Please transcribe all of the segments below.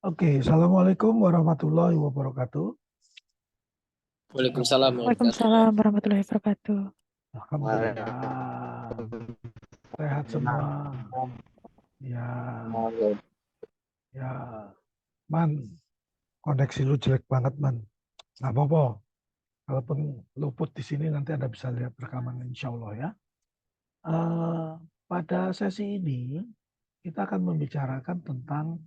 Oke, Assalamualaikum warahmatullahi wabarakatuh. Waalaikumsalam warahmatullahi Waalaikumsalam warahmatullahi wabarakatuh. Alhamdulillah, sehat semua. Ya, wabarakatuh. ya, man, koneksi lu jelek banget, man. Nggak apa-apa. Kalaupun luput di sini, nanti Anda bisa lihat rekaman, insya Allah ya. Eh, Pada sesi ini, kita akan membicarakan tentang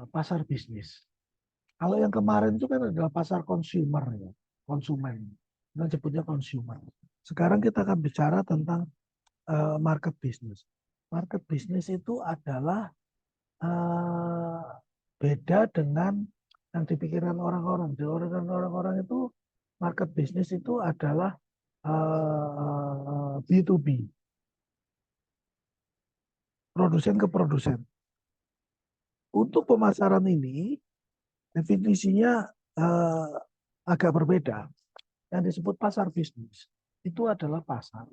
pasar bisnis. Kalau yang kemarin itu kan adalah pasar consumer, ya, konsumen. Kita sebutnya consumer. Sekarang kita akan bicara tentang market business. Market business itu adalah eh, beda dengan yang dipikirkan orang-orang. Di orang-orang itu market business itu adalah B2B, produsen ke produsen. Untuk pemasaran ini definisinya agak berbeda. Yang disebut pasar bisnis itu adalah pasar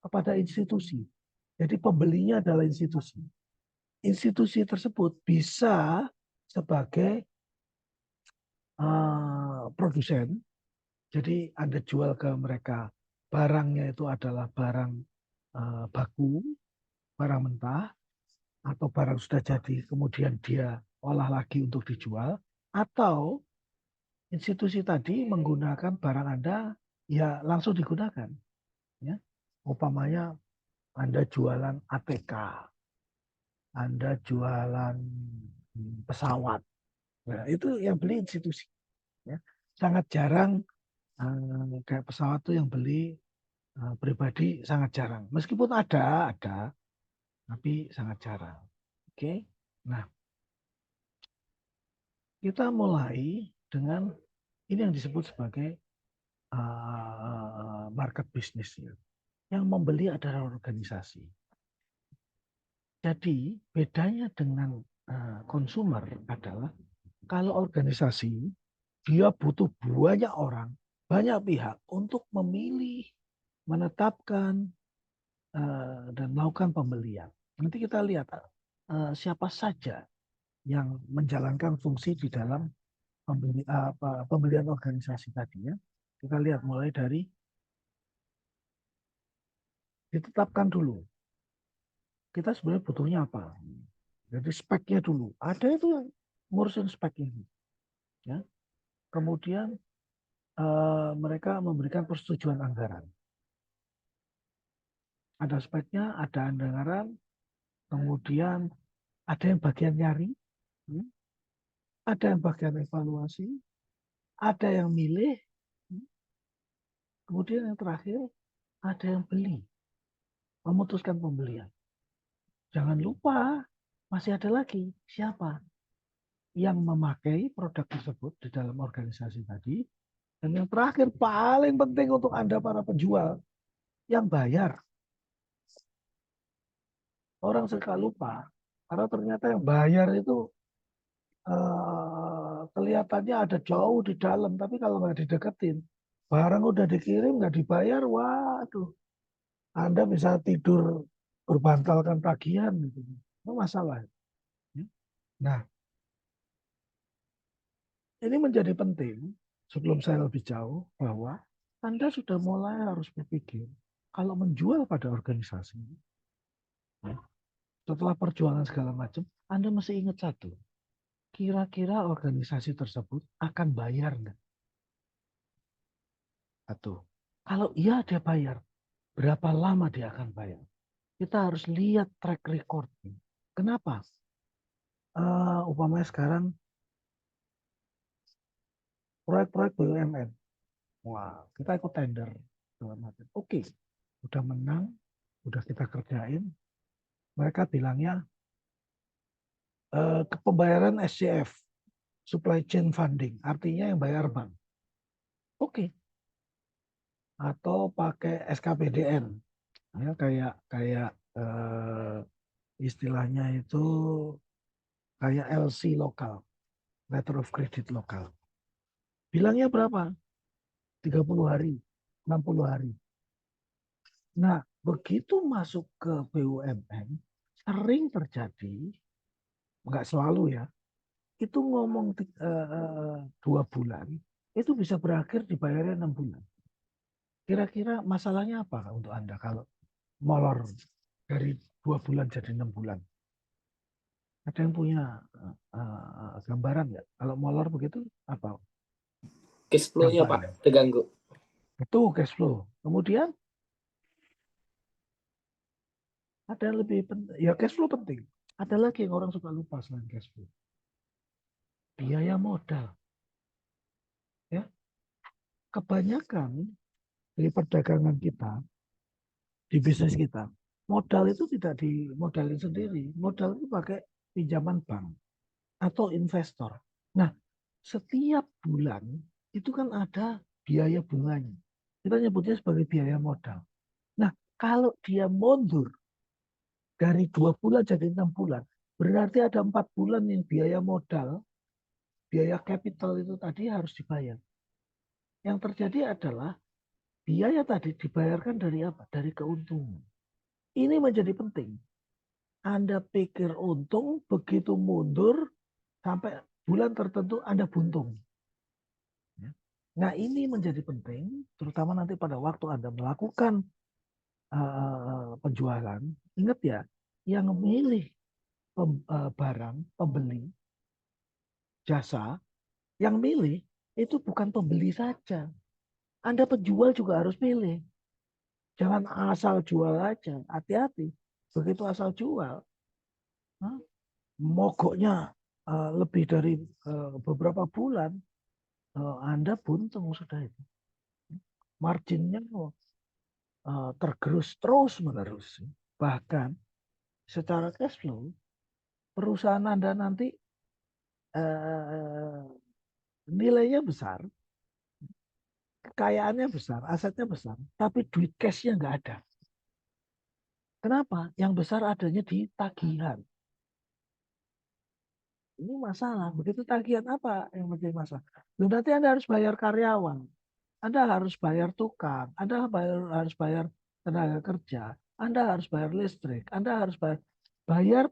kepada institusi. Jadi pembelinya adalah institusi. Institusi tersebut bisa sebagai produsen. Jadi Anda jual ke mereka barangnya itu adalah barang baku, barang mentah, atau barang sudah jadi kemudian dia olah lagi untuk dijual, atau institusi tadi menggunakan barang Anda ya langsung digunakan. Ya. Umpamanya Anda jualan ATK, Anda jualan pesawat. Nah, itu yang beli institusi. Ya. Sangat jarang kayak pesawat tuh yang beli pribadi sangat jarang. Meskipun ada, tapi sangat jarang. Oke. Nah, kita mulai dengan ini yang disebut sebagai market business. Ya. Yang membeli adalah organisasi. Jadi bedanya dengan konsumer adalah kalau organisasi dia butuh banyak orang, banyak pihak untuk memilih, menetapkan dan melakukan pembelian. Nanti kita lihat siapa saja yang menjalankan fungsi di dalam pembelian organisasi tadinya. Kita lihat mulai dari ditetapkan dulu. Kita sebenarnya butuhnya apa? Jadi speknya dulu. Ada itu yang ngurusin speknya. Ya. Kemudian mereka memberikan persetujuan anggaran. Ada speknya, ada anggaran, kemudian ada yang bagian nyari, ada yang bagian evaluasi, ada yang milih, kemudian yang terakhir ada yang beli, memutuskan pembelian. Jangan lupa, masih ada lagi siapa yang memakai produk tersebut di dalam organisasi tadi. Dan yang terakhir paling penting untuk Anda para penjual, yang bayar. Orang suka lupa, karena ternyata yang bayar itu kelihatannya ada jauh di dalam, tapi kalau nggak dideketin, barang udah dikirim nggak dibayar, waduh, Anda bisa tidur berbantalkan tagihan gitu. Itu masalah. Nah, ini menjadi penting sebelum saya lebih jauh bahwa Anda sudah mulai harus berpikir kalau menjual pada organisasi, setelah perjuangan segala macam, Anda mesti ingat satu, kira-kira organisasi tersebut akan bayar nggak? Satu. Kalau iya dia bayar, berapa lama dia akan bayar? Kita harus lihat track record. Kenapa? Umpamanya sekarang proyek-proyek BUMN. Wah, kita ikut tender. Oke, udah menang, udah kita kerjain. Mereka bilangnya pembayaran SCF, supply chain funding, artinya yang bayar bank. Oke. Atau pakai SKPDN, ya, kayak istilahnya itu kayak LC lokal, letter of credit lokal. Bilangnya berapa? 30 hari, 60 hari. Nah, begitu masuk ke BUMN, sering terjadi, nggak selalu ya, itu ngomong 2 bulan, itu bisa berakhir dibayarnya 6 bulan. Kira-kira masalahnya apa untuk Anda kalau molor dari 2 bulan jadi 6 bulan? Ada yang punya gambaran nggak? Kalau molor begitu apa Cash flow-nya Pak dampaknya? terganggu. Itu cash flow. Kemudian ada yang lebih penting, ya cash flow penting. Ada lagi yang orang suka lupa selain cash flow. Biaya modal. Ya, kebanyakan di perdagangan kita, di bisnis kita, modal itu tidak dimodalin sendiri. Modal itu pakai pinjaman bank atau investor. Nah, setiap bulan itu kan ada biaya bunganya. Kita nyebutnya sebagai biaya modal. Nah, kalau dia mundur dari 2 bulan jadi 6 bulan, berarti ada 4 bulan yang biaya modal, biaya capital itu tadi harus dibayar. Yang terjadi adalah biaya tadi dibayarkan dari apa? Dari keuntungan. Ini menjadi penting. Anda pikir untung, begitu mundur, sampai bulan tertentu Anda buntung. Nah ini menjadi penting, terutama nanti pada waktu Anda melakukan penjualan. Ingat ya, yang memilih barang, pembeli, jasa, yang milih itu bukan pembeli saja. Anda penjual juga harus pilih. Jangan asal jual aja, hati-hati. Begitu asal jual, mogoknya lebih dari beberapa bulan, Anda buntung sudah itu. Marginnya tergerus terus menerus. Bahkan secara cash flow, perusahaan Anda nanti nilainya besar, kekayaannya besar, asetnya besar, tapi duit cashnya nggak ada. Kenapa? Yang besar adanya di tagihan. Ini masalah. Begitu tagihan apa yang menjadi masalah? Lalu nanti Anda harus bayar karyawan. Anda harus bayar tukang. Anda harus bayar tenaga kerja. Anda harus bayar listrik. Anda harus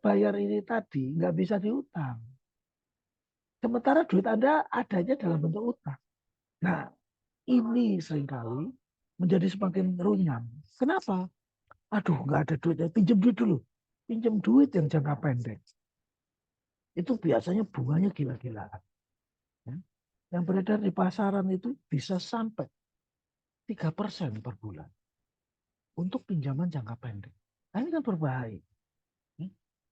bayar ini tadi nggak bisa diutang. Sementara duit Anda adanya dalam bentuk utang. Nah, ini seringkali menjadi semakin runyam. Kenapa? Aduh, nggak ada duitnya. Pinjam duit dulu. Pinjam duit yang jangka pendek. Itu biasanya bunganya gila-gilaan. Ya. Yang beredar di pasaran itu bisa sampai 3% per bulan untuk pinjaman jangka pendek. Nah, ini kan berbahaya.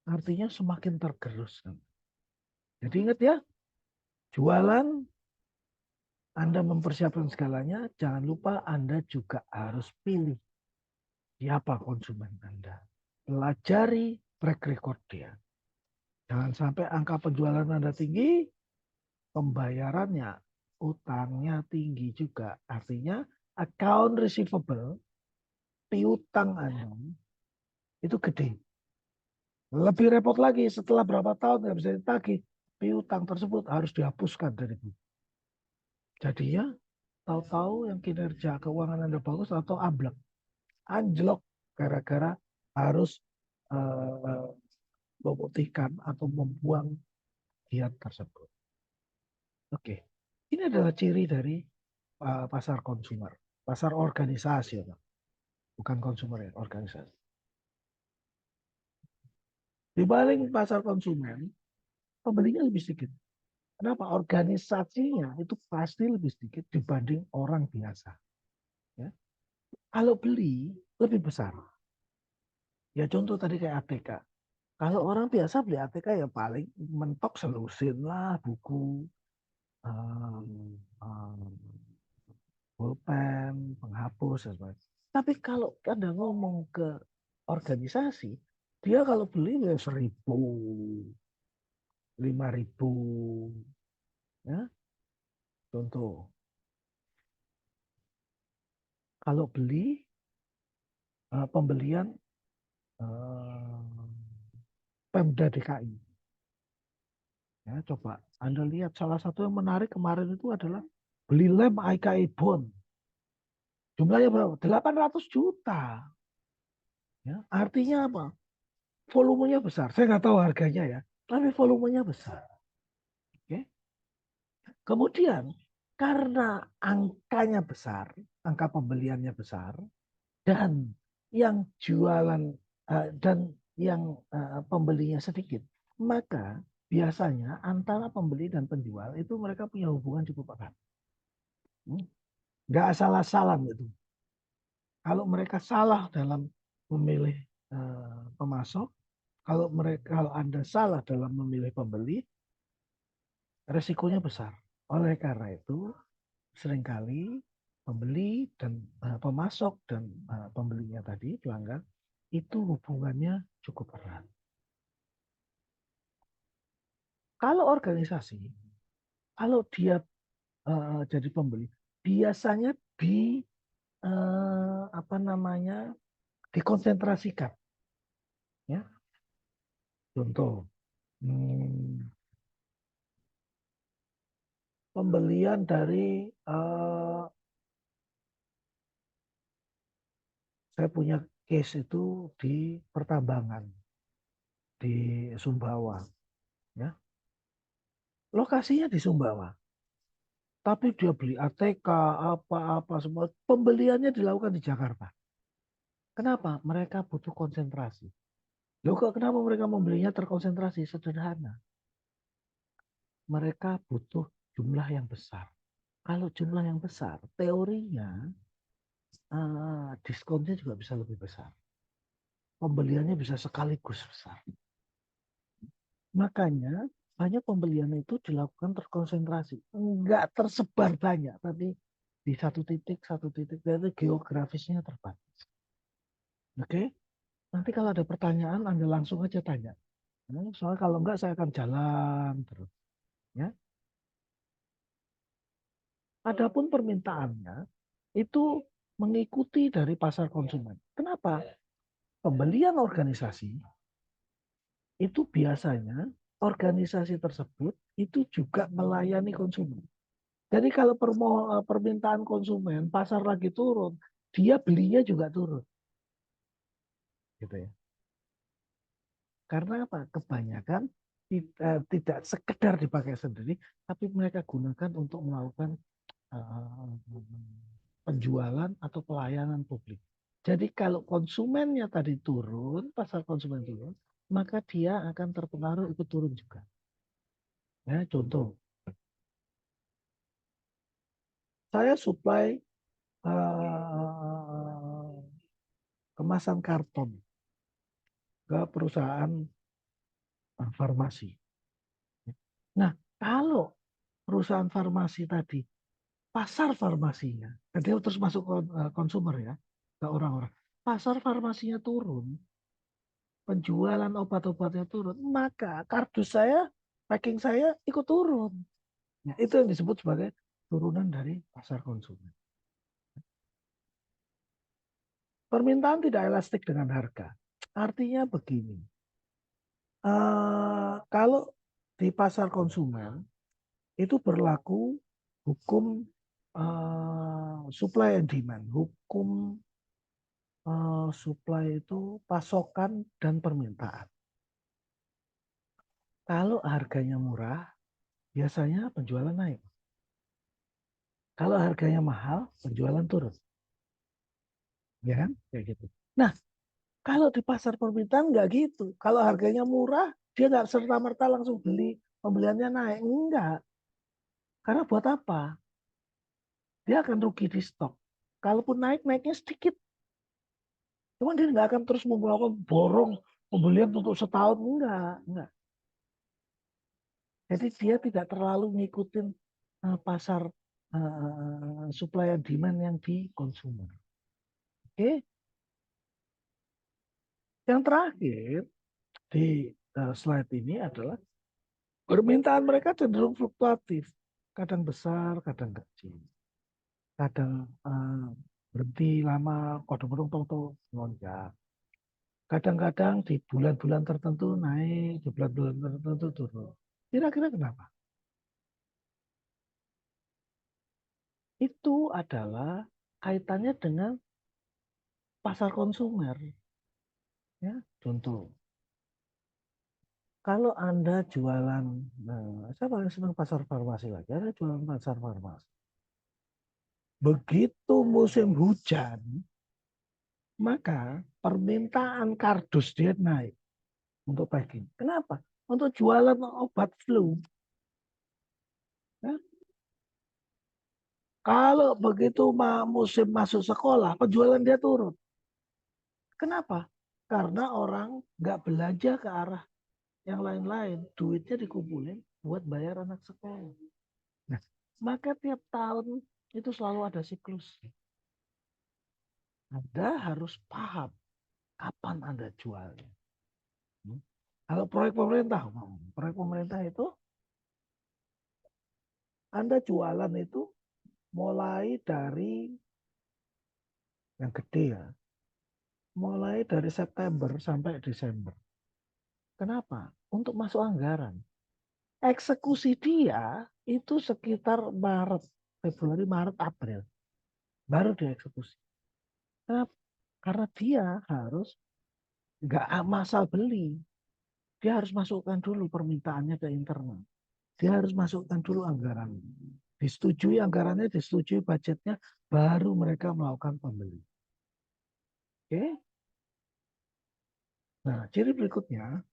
Artinya semakin tergerus. Jadi ingat ya, jualan Anda mempersiapkan segalanya, jangan lupa Anda juga harus pilih siapa konsumen Anda. Pelajari track record dia. Jangan sampai angka penjualan Anda tinggi, pembayarannya, utangnya tinggi juga. Artinya account receivable, piutang Anda itu gede. Lebih repot lagi setelah berapa tahun nggak bisa ditagih, piutang tersebut harus dihapuskan dari buku. Jadinya tahu-tahu yang kinerja keuangan Anda bagus atau amblek, anjlok gara-gara harus memutihkan atau membuang giat tersebut. Oke, ini adalah ciri dari pasar konsumer, pasar organisasi, bukan konsumer ya, organisasi. Di balik pasar konsumen, pembelinya lebih sedikit. Kenapa? Organisasinya itu pasti lebih sedikit dibanding orang biasa. Ya. Kalau beli lebih besar. Ya contoh tadi kayak ATK. Kalau orang biasa beli ATK ya paling mentok selusin lah buku, um, um, pulpen, penghapus, dan sebagainya. Tapi kalau Anda ngomong ke organisasi, dia kalau beli ya 1.000, 5.000, ya contoh. Kalau beli pembelian Pemda DKI, ya coba Anda lihat salah satu yang menarik kemarin itu adalah beli lem IKI bond. Jumlahnya berapa? 800 juta. Ya, artinya apa? Volumenya besar. Saya nggak tahu harganya ya, tapi volumenya besar. Oke. Kemudian karena angkanya besar, angka pembeliannya besar, dan yang jualan dan yang pembelinya sedikit, maka biasanya antara pembeli dan penjual itu mereka punya hubungan cukup erat. Nggak asal-asalan itu. Kalau mereka salah dalam memilih pemasok, kalau Anda salah dalam memilih pembeli, resikonya besar. Oleh karena itu, seringkali pembeli dan pemasok dan pembelinya tadi, pelanggan, itu hubungannya cukup erat. Kalau organisasi, kalau dia jadi pembeli, biasanya apa namanya dikonsentrasikan. Ya, contoh, pembelian dari saya punya case itu di pertambangan di Sumbawa, ya. Lokasinya di Sumbawa, tapi dia beli ATK apa-apa semua pembeliannya dilakukan di Jakarta. Kenapa? Mereka butuh konsentrasi. Loh kok kenapa mereka membelinya terkonsentrasi? Sederhana. Mereka butuh jumlah yang besar. Kalau jumlah yang besar, teorinya diskonnya juga bisa lebih besar. Pembeliannya bisa sekaligus besar. Makanya banyak pembelian itu dilakukan terkonsentrasi. Enggak tersebar banyak, tapi di satu titik, dari geografisnya terbatas. Oke? Nanti kalau ada pertanyaan, Anda langsung aja tanya. Soalnya kalau enggak, saya akan jalan terus. Ya. Adapun permintaannya, itu mengikuti dari pasar konsumen. Kenapa? Pembelian organisasi itu biasanya organisasi tersebut itu juga melayani konsumen. Jadi kalau permintaan konsumen, pasar lagi turun, dia belinya juga turun. Gitu ya. Karena apa? Kebanyakan tidak sekedar dipakai sendiri, tapi mereka gunakan untuk melakukan penjualan atau pelayanan publik. Jadi kalau konsumennya tadi turun, pasar konsumen turun, maka dia akan terpengaruh ikut turun juga. Ya, contoh, saya supply kemasan karton ke perusahaan farmasi. Nah, kalau perusahaan farmasi tadi, pasar farmasinya, dia terus masuk ke konsumer ya, ke orang-orang. Pasar farmasinya turun, penjualan obat-obatnya turun, maka kardus saya, packing saya ikut turun. Nah, itu yang disebut sebagai turunan dari pasar konsumen. Permintaan tidak elastik dengan harga. Artinya begini, kalau di pasar konsumen itu berlaku hukum supply and demand. Hukum supply itu pasokan dan permintaan. Kalau harganya murah, biasanya penjualan naik. Kalau harganya mahal, penjualan turun. Ya kan? Kayak gitu. Nah, kalau di pasar permintaan nggak gitu. Kalau harganya murah, dia nggak serta-merta langsung beli, pembeliannya naik. Enggak. Karena buat apa? Dia akan rugi di stok. Kalaupun naik, naiknya sedikit. Cuman dia nggak akan terus melakukan borong pembelian untuk setahun. Enggak. Enggak. Jadi dia tidak terlalu ngikutin pasar supply and demand yang di consumer. Oke. Yang terakhir di slide ini adalah permintaan mereka cenderung fluktuatif. Kadang besar, kadang kecil. Kadang berhenti lama, kadang-kadang tahu-tahu melonjak. Kadang-kadang di bulan-bulan tertentu naik, di bulan-bulan tertentu turun. Kira-kira kenapa? Itu adalah kaitannya dengan pasar konsumer. Ya, contoh. Kalau Anda jualan, saya paling senang pasar farmasi lagi. Anda jualan pasar farmasi. Begitu musim hujan, maka permintaan kardus dia naik untuk packing. Kenapa? Untuk jualan obat flu. Ya. Kalau begitu musim masuk sekolah, penjualan dia turun. Kenapa? Karena orang nggak belanja ke arah yang lain-lain. Duitnya dikumpulin buat bayar anak sekolah. Nah, maka tiap tahun itu selalu ada siklus. Anda harus paham kapan Anda jualnya. Kalau proyek pemerintah itu Anda jualan itu mulai dari yang gede ya, mulai dari September sampai Desember. Kenapa? Untuk masuk anggaran. Eksekusi dia itu sekitar Maret, Februari, Maret, April. Baru dieksekusi. Kenapa? Karena dia harus nggak masal beli. Dia harus masukkan dulu permintaannya ke internal. Dia harus masukkan dulu anggaran. Disetujui anggarannya, disetujui budgetnya, baru mereka melakukan pembeli. Oke? Nah, ciri berikutnya,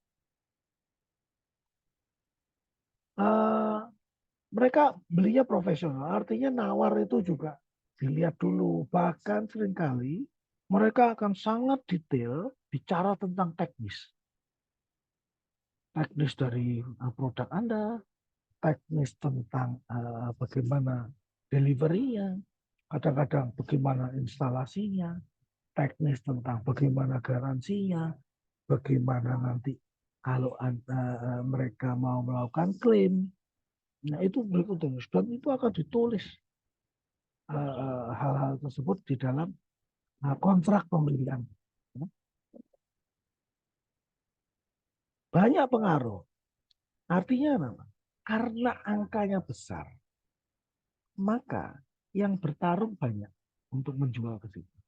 mereka belinya profesional. Artinya nawar itu juga dilihat dulu. Bahkan seringkali mereka akan sangat detail bicara tentang teknis. Teknis dari produk Anda, teknis tentang bagaimana delivery-nya, kadang-kadang bagaimana instalasinya, teknis tentang bagaimana garansinya, bagaimana nanti kalau mereka mau melakukan klaim. Nah, itu berikutnya. Dan itu akan ditulis hal-hal tersebut di dalam kontrak pembelian. Banyak pengaruh. Artinya apa? Karena angkanya besar, maka yang bertarung banyak untuk menjual ke situ.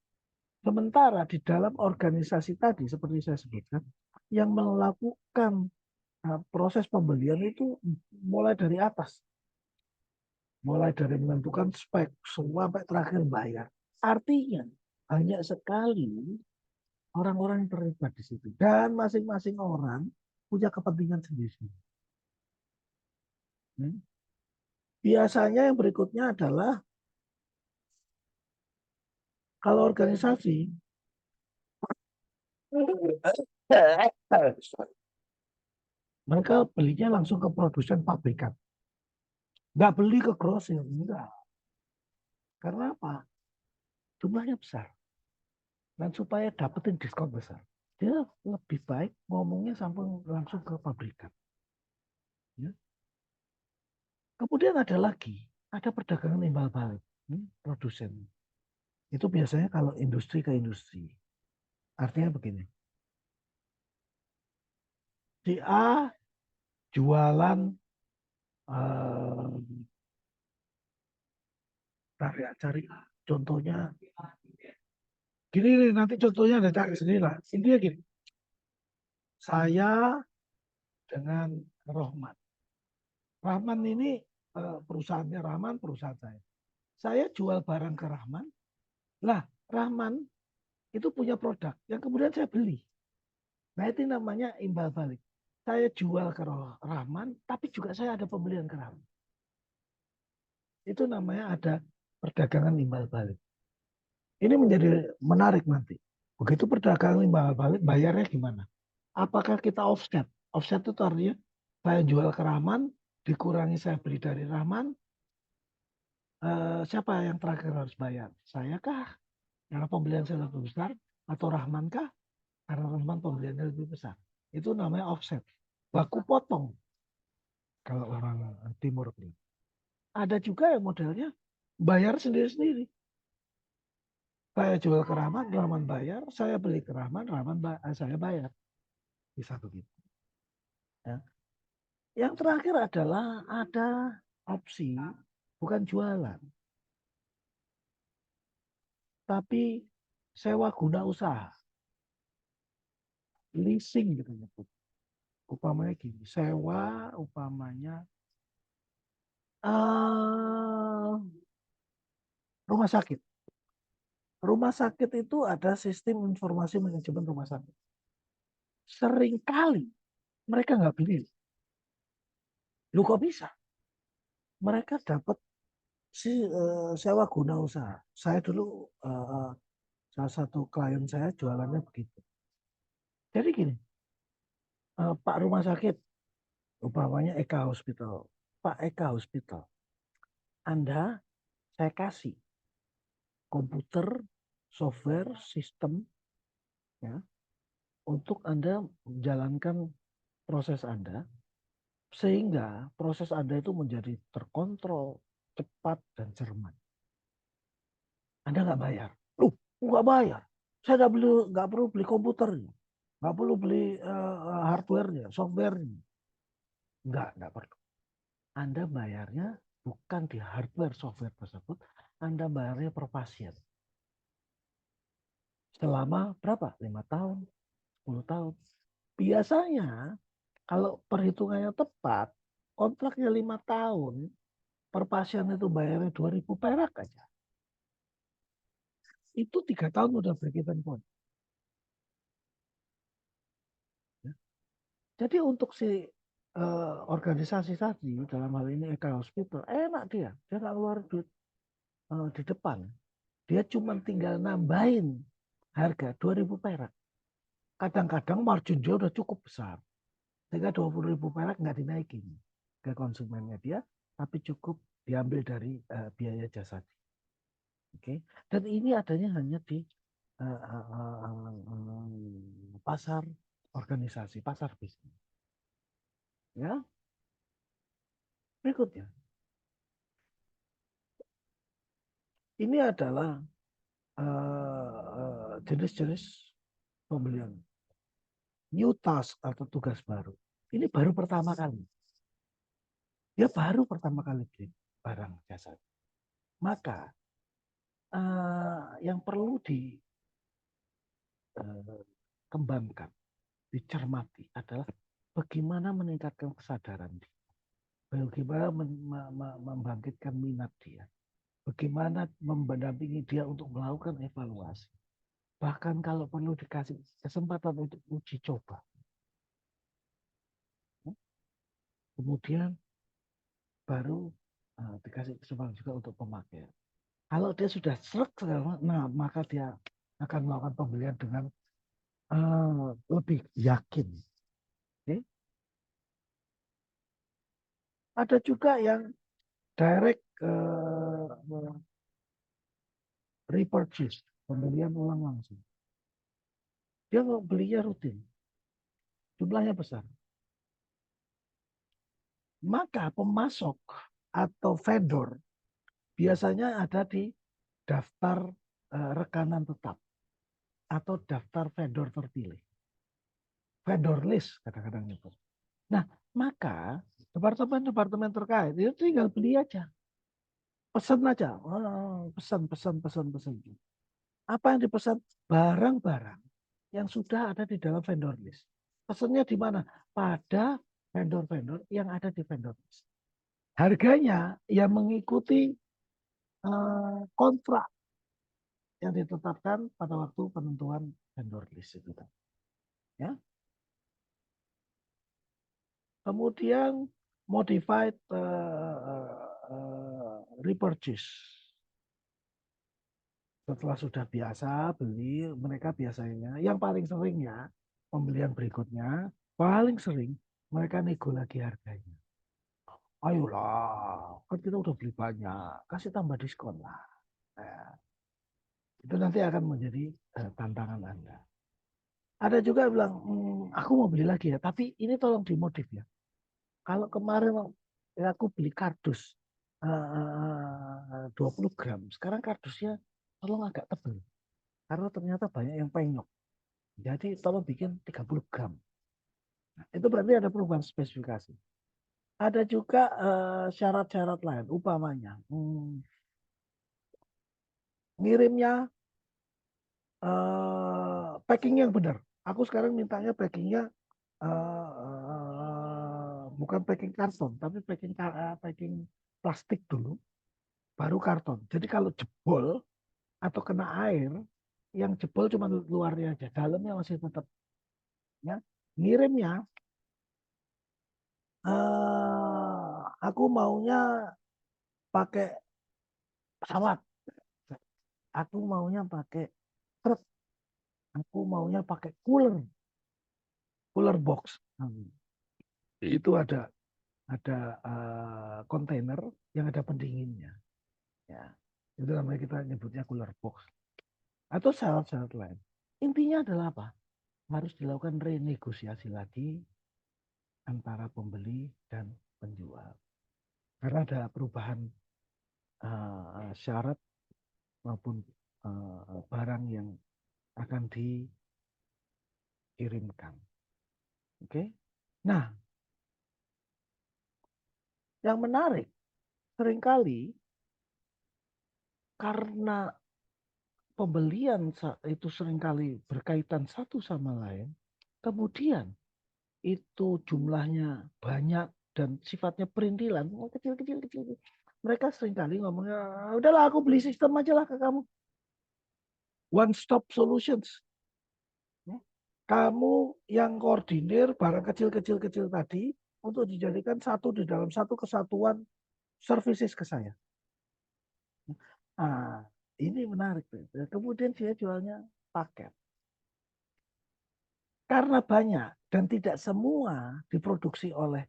Sementara di dalam organisasi tadi, seperti saya sebutkan, yang melakukan proses pembelian itu mulai dari atas. Mulai dari menentukan spek, sampai terakhir bayar. Artinya, banyak sekali orang-orang yang terlibat di situ. Dan masing-masing orang punya kepentingan sendiri. Biasanya yang berikutnya adalah kalau organisasi mereka belinya langsung ke produsen pabrikan. Nggak beli ke grosir, enggak. Karena apa? Jumlahnya besar. Dan supaya dapetin diskon besar. Dia lebih baik ngomongnya langsung ke pabrikan. Ya. Kemudian ada lagi, ada perdagangan imbal balik. Produsen. Itu biasanya kalau industri ke industri. Artinya begini. Si A jualan cari contohnya gini nih, nanti contohnya ada cari sendiri lah. Intinya gini, saya dengan Rohman. Rahman ini perusahaannya Rahman, perusahaan saya. Saya jual barang ke Rahman. Lah, Rahman itu punya produk yang kemudian saya beli. Nah, itu namanya imbal balik. Saya jual ke Rahman, tapi juga saya ada pembelian ke Rahman. Itu namanya ada perdagangan imbal balik. Ini menjadi menarik nanti. Begitu perdagangan imbal balik, bayarnya gimana? Apakah kita offset? Offset itu artinya saya jual ke Rahman, dikurangi saya beli dari Rahman, siapa yang terakhir harus bayar? Saya kah? Karena pembelian saya lebih besar, atau Rahman kah? Karena Rahman pembeliannya lebih besar. Itu namanya offset. Baku potong. Kalau orang timur ini. Ada juga yang modelnya bayar sendiri-sendiri. Saya jual ke Rahman, Rahman bayar. Saya beli ke Rahman, saya bayar. Bisa begitu. Ya. Yang terakhir adalah ada opsi, bukan jualan, tapi sewa guna usaha. Leasing gitu nyebut. Upamanya gini, sewa upamanya rumah sakit. Rumah sakit itu ada sistem informasi manajemen rumah sakit. Seringkali mereka nggak beli. Lu kok bisa? Mereka dapat sewa guna usaha. Saya dulu salah satu klien saya jualannya begitu. Jadi gini, Pak rumah sakit, umpamanya Eka Hospital. Pak Eka Hospital, Anda saya kasih komputer, software, sistem, ya, untuk Anda menjalankan proses Anda, sehingga proses Anda itu menjadi terkontrol, cepat, dan cermat. Anda nggak bayar. Loh, nggak bayar. Saya nggak perlu beli komputernya, nggak perlu beli hardware-nya, software-nya. Nggak perlu. Anda bayarnya bukan di hardware software tersebut, Anda bayarnya per pasien. Selama berapa? 5 tahun, 10 tahun. Biasanya kalau perhitungannya tepat, kontraknya 5 tahun, per pasien itu bayarnya 2.000 perak aja. Itu 3 tahun udah break-even point. Ya. Jadi untuk si organisasi tadi, dalam hal ini Eka Hospital, enak dia nggak keluar duit di depan. Dia cuma tinggal nambahin harga 2.000 perak. Kadang-kadang margin dia udah cukup besar. Sehingga 20.000 perak nggak dinaikin ke konsumennya dia, tapi cukup diambil dari biaya jasa. Oke. Dan ini adanya hanya di pasar organisasi, pasar bisnis. Ya, berikutnya. Ini adalah jenis-jenis pembelian new task atau tugas baru. Ini baru pertama kali. Dia baru pertama kali beli barang jasa. Maka yang perlu dikembangkan, dicermati adalah bagaimana meningkatkan kesadaran dia, bagaimana membangkitkan minat dia, bagaimana mendampingi dia untuk melakukan evaluasi. Bahkan kalau perlu dikasih kesempatan untuk uji coba. Kemudian baru dikasih kesempatan juga untuk pemakaian. Kalau dia sudah serak, nah maka dia akan melakukan pembelian dengan lebih yakin. Okay? Ada juga yang direct repurchase, pembelian ulang langsung. Dia nggak belinya rutin, jumlahnya besar. Maka pemasok atau vendor biasanya ada di daftar rekanan tetap atau daftar vendor terpilih. Vendor list kadang-kadang nyebut. Nah, maka departemen-departemen terkait itu tinggal beli aja. Pesan aja. Pesan. Apa yang dipesan? Barang-barang yang sudah ada di dalam vendor list. Pesannya di mana? Pada vendor-vendor yang ada di vendor list. Harganya yang mengikuti kontrak yang ditetapkan pada waktu penentuan vendor list itu. Ya. Kemudian modified repurchase. Setelah sudah biasa beli, mereka biasanya yang paling sering ya pembelian berikutnya paling sering mereka nego lagi harganya. Ayolah, kan kita udah beli banyak, kasih tambah diskon lah. Nah, itu nanti akan menjadi tantangan Anda. Ada juga yang bilang, aku mau beli lagi ya, tapi ini tolong dimodif ya. Kalau kemarin aku beli kardus 20 gram, sekarang kardusnya tolong agak tebal. Karena ternyata banyak yang penyok. Jadi tolong bikin 30 gram. Nah, itu berarti ada perubahan spesifikasi. Ada juga syarat-syarat lain, upamanya ngirimnya packing yang benar. Aku sekarang mintanya packingnya bukan packing karton, tapi packing plastik dulu, baru karton. Jadi kalau jebol atau kena air, yang jebol cuma luarnya aja, dalamnya masih tetap. Ya, ngirimnya, aku maunya pakai pesawat, aku maunya pakai truk, aku maunya pakai cooler box. Itu ada kontainer yang ada pendinginnya. Ya, itu namanya kita nyebutnya cooler box atau syarat-syarat lain. Intinya adalah apa? Harus dilakukan renegosiasi lagi antara pembeli dan penjual. Karena ada perubahan syarat maupun barang yang akan dikirimkan. Oke. Nah, yang menarik seringkali karena pembelian itu seringkali berkaitan satu sama lain, kemudian itu jumlahnya banyak dan sifatnya perintilan, kecil. Mereka seringkali ngomongnya, udahlah aku beli sistem aja lah ke kamu. One stop solutions. Kamu yang koordinir barang kecil-kecil tadi untuk dijadikan satu di dalam satu kesatuan services ke saya. Nah, ini menarik. Kemudian dia jualnya paket. Karena banyak dan tidak semua diproduksi oleh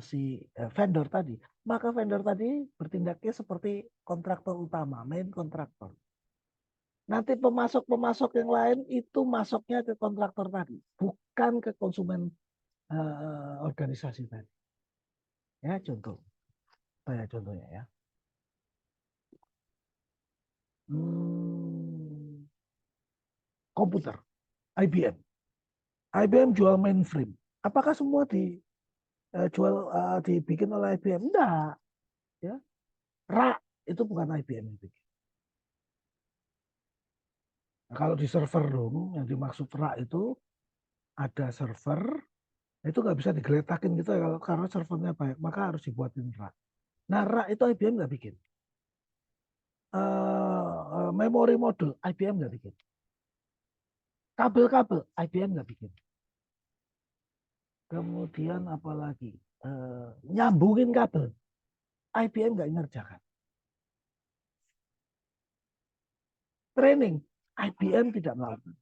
si vendor tadi, maka vendor tadi bertindaknya seperti kontraktor utama, main kontraktor. Nanti pemasok-pemasok yang lain itu masuknya ke kontraktor tadi, bukan ke konsumen organisasi tadi. Ya contoh, saya contohnya ya. Komputer, IBM. IBM jual mainframe. Apakah semua dibikin oleh IBM? Enggak. Ya. RA itu bukan IBM yang bikin. Nah, kalau di server room yang dimaksud RA itu ada server, itu nggak bisa digeletakin gitu ya kalau karena servernya banyak, maka harus dibuatin RA. Nah, RA itu IBM nggak bikin. Memori modul IBM nggak bikin. Kabel-kabel IBM nggak bikin. Kemudian apalagi nyambungin kabel IBM nggak ngerjakan. Training IBM tidak melakukan.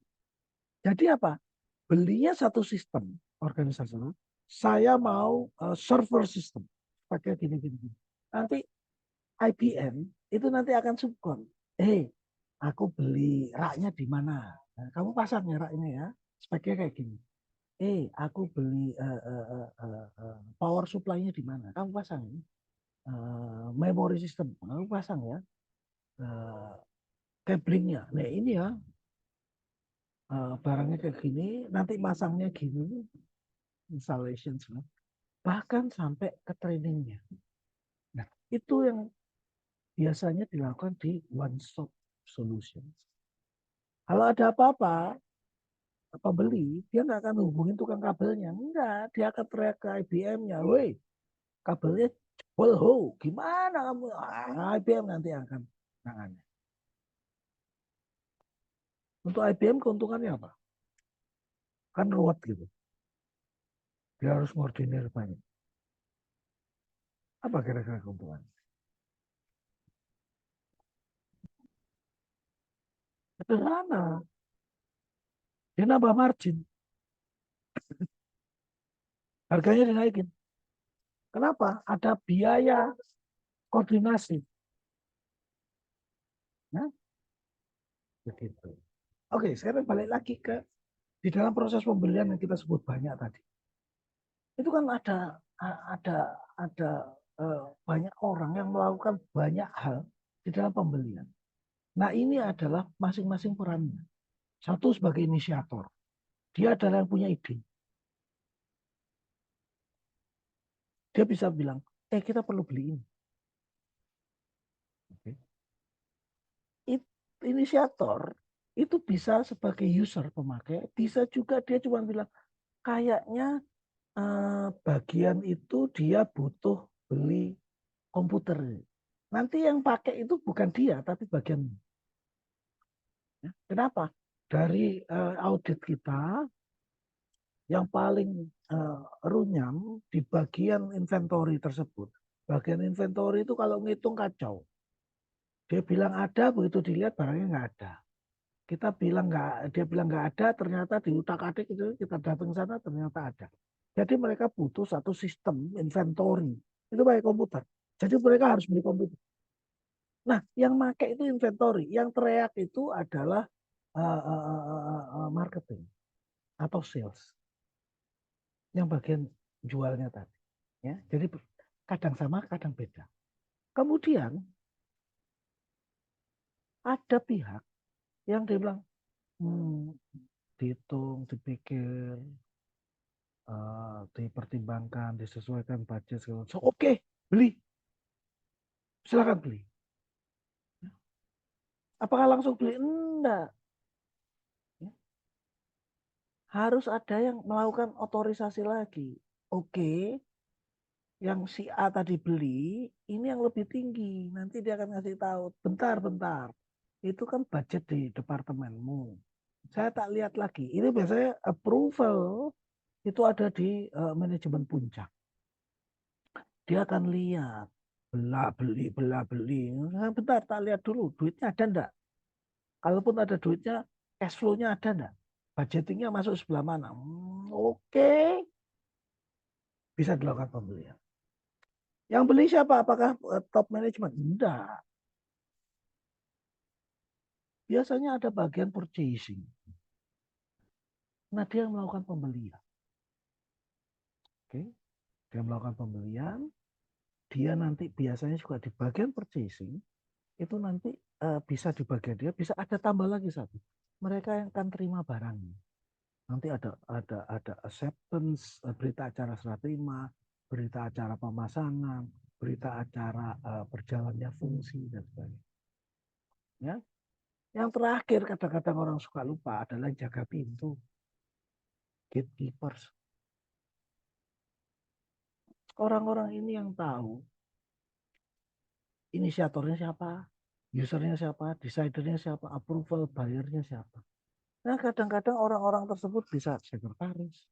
Jadi apa? Belinya satu sistem organisasi. Saya mau server system pakai gini. Nanti IBM itu nanti akan subkon. Aku beli raknya di mana? Nah, kamu pasangnya raknya ya. Speknya kayak gini. Aku beli power supply-nya di mana? Kamu pasang. Memory system, kamu pasang ya. Cablingnya. Nah ini ya. Barangnya kayak gini, nanti masangnya gini. Installation. Bahkan sampai ke trainingnya. Nah, itu yang biasanya dilakukan di one stop solution. Kalau ada apa-apa, pembeli, dia nggak akan hubungin tukang kabelnya. Enggak, dia akan teriak ke IBM-nya. Woi, kabelnya jebol ho. Gimana kamu? IBM nanti akan nangani. Untuk IBM keuntungannya apa? Kan ruwet gitu. Dia harus ngordinir banyak. Apa kira-kira keuntungannya? Sederhana. Dia nambah margin. Harganya dinaikin. Kenapa? Ada biaya koordinasi. Nah, begitu. Oke, sekarang balik lagi ke di dalam proses pembelian yang kita sebut banyak tadi. Itu kan ada banyak orang yang melakukan banyak hal di dalam pembelian. Nah, ini adalah masing-masing perannya. Satu sebagai inisiator. Dia adalah yang punya ide. Dia bisa bilang, kita perlu beli ini. Okay. Inisiator itu bisa sebagai user pemakai, bisa juga dia cuma bilang, kayaknya sebagian itu dia butuh beli komputer. Nanti yang pakai itu bukan dia, tapi bagian. Kenapa? Dari audit kita, yang paling runyam di bagian inventory tersebut. Bagian inventory itu kalau ngitung kacau. Dia bilang ada, begitu dilihat barangnya nggak ada. Kita bilang nggak, dia bilang nggak ada, ternyata di utak-atik itu kita datang sana ternyata ada. Jadi mereka butuh satu sistem inventory. Itu pakai komputer. Jadi mereka harus beli komputer. Nah, yang make itu inventory, yang teriak itu adalah marketing atau sales. Yang bagian jualnya tadi. Ya, jadi kadang sama, kadang beda. Kemudian ada pihak yang dia bilang, dihitung, dipikir, dipertimbangkan, disesuaikan budget segala macam. Oke, beli, silakan beli. Apakah langsung beli? Enggak. Harus ada yang melakukan otorisasi lagi. Oke, yang si A tadi beli, ini yang lebih tinggi. Nanti dia akan ngasih tahu, bentar. Itu kan budget di departemenmu. Saya tak lihat lagi. Ini biasanya approval itu ada di manajemen puncak. Dia akan lihat, belah beli. Nah, bentar, tak lihat dulu, duitnya ada enggak? Kalaupun ada duitnya, cash flow-nya ada enggak? Budgetingnya masuk sebelah mana? Oke. Bisa dilakukan pembelian. Yang beli siapa? Apakah top management? Enggak. Biasanya ada bagian purchasing. Nah, dia yang melakukan pembelian. Oke. Dia melakukan pembelian. Dia nanti biasanya juga di bagian purchasing. Itu nanti bisa di bagian dia, bisa ada tambah lagi satu. Mereka yang akan terima barangnya. Nanti ada acceptance, berita acara serah terima, berita acara pemasangan, berita acara berjalannya fungsi dan sebagainya. Ya. Yang terakhir kadang-kadang orang suka lupa adalah jaga pintu, gatekeepers. Orang-orang ini yang tahu inisiatornya siapa, usernya siapa, decidernya siapa, approval buyernya siapa. Nah kadang-kadang orang-orang tersebut bisa sekretaris,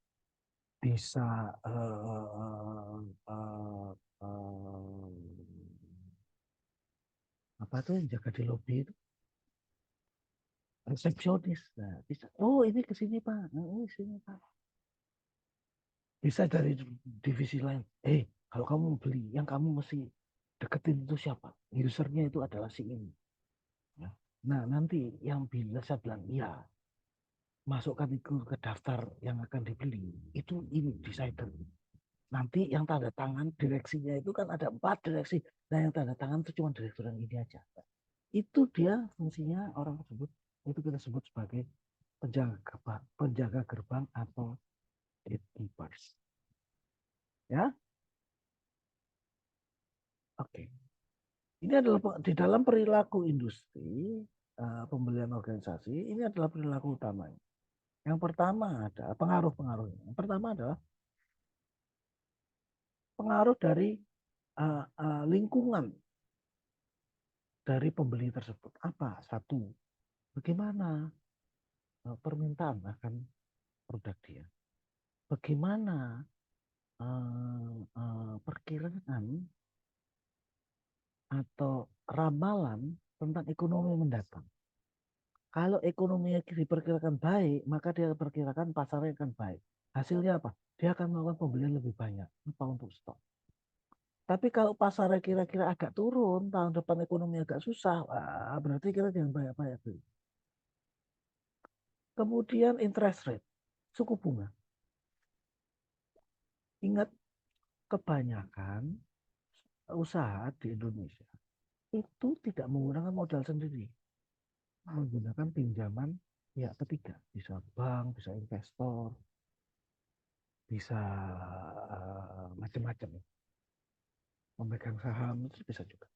bisa apa tuh yang jaga di lobby itu, resepsionis. Nah, bisa. Oh ini ke sini Pak, nah, ini sini Pak. Bisa dari divisi lain. Kalau kamu mau beli, yang kamu mesti deketin itu siapa? Usernya itu adalah si ini. Ya. Nah nanti yang bila saya bilang iya, masukkan itu ke daftar yang akan dibeli. Itu ini decider. Nanti yang tanda tangan direksinya itu kan ada 4 direksi. Nah yang tanda tangan itu cuma direktur yang ini aja. Itu dia fungsinya orang tersebut. Itu kita sebut sebagai penjaga gerbang atau gatekeepers. Ya, oke. Ini adalah di dalam perilaku industri, pembelian organisasi, ini adalah perilaku utamanya. Yang pertama ada pengaruh-pengaruhnya. Yang pertama adalah pengaruh dari lingkungan dari pembeli tersebut. Apa? Satu, bagaimana permintaan akan produk dia. Bagaimana perkiraan atau ramalan tentang ekonomi mendatang. Kalau ekonominya diperkirakan baik, maka dia perkirakan pasarnya akan baik. Hasilnya apa? Dia akan melakukan pembelian lebih banyak. Apa untuk stok? Tapi kalau pasarnya kira-kira agak turun, tahun depan ekonomi agak susah, berarti kita jangan banyak-banyak beli. Kemudian interest rate, suku bunga. Ingat, kebanyakan usaha di Indonesia itu tidak menggunakan modal sendiri, menggunakan pinjaman pihak ketiga, bisa bank, bisa investor, bisa macam-macam, memegang saham itu bisa juga.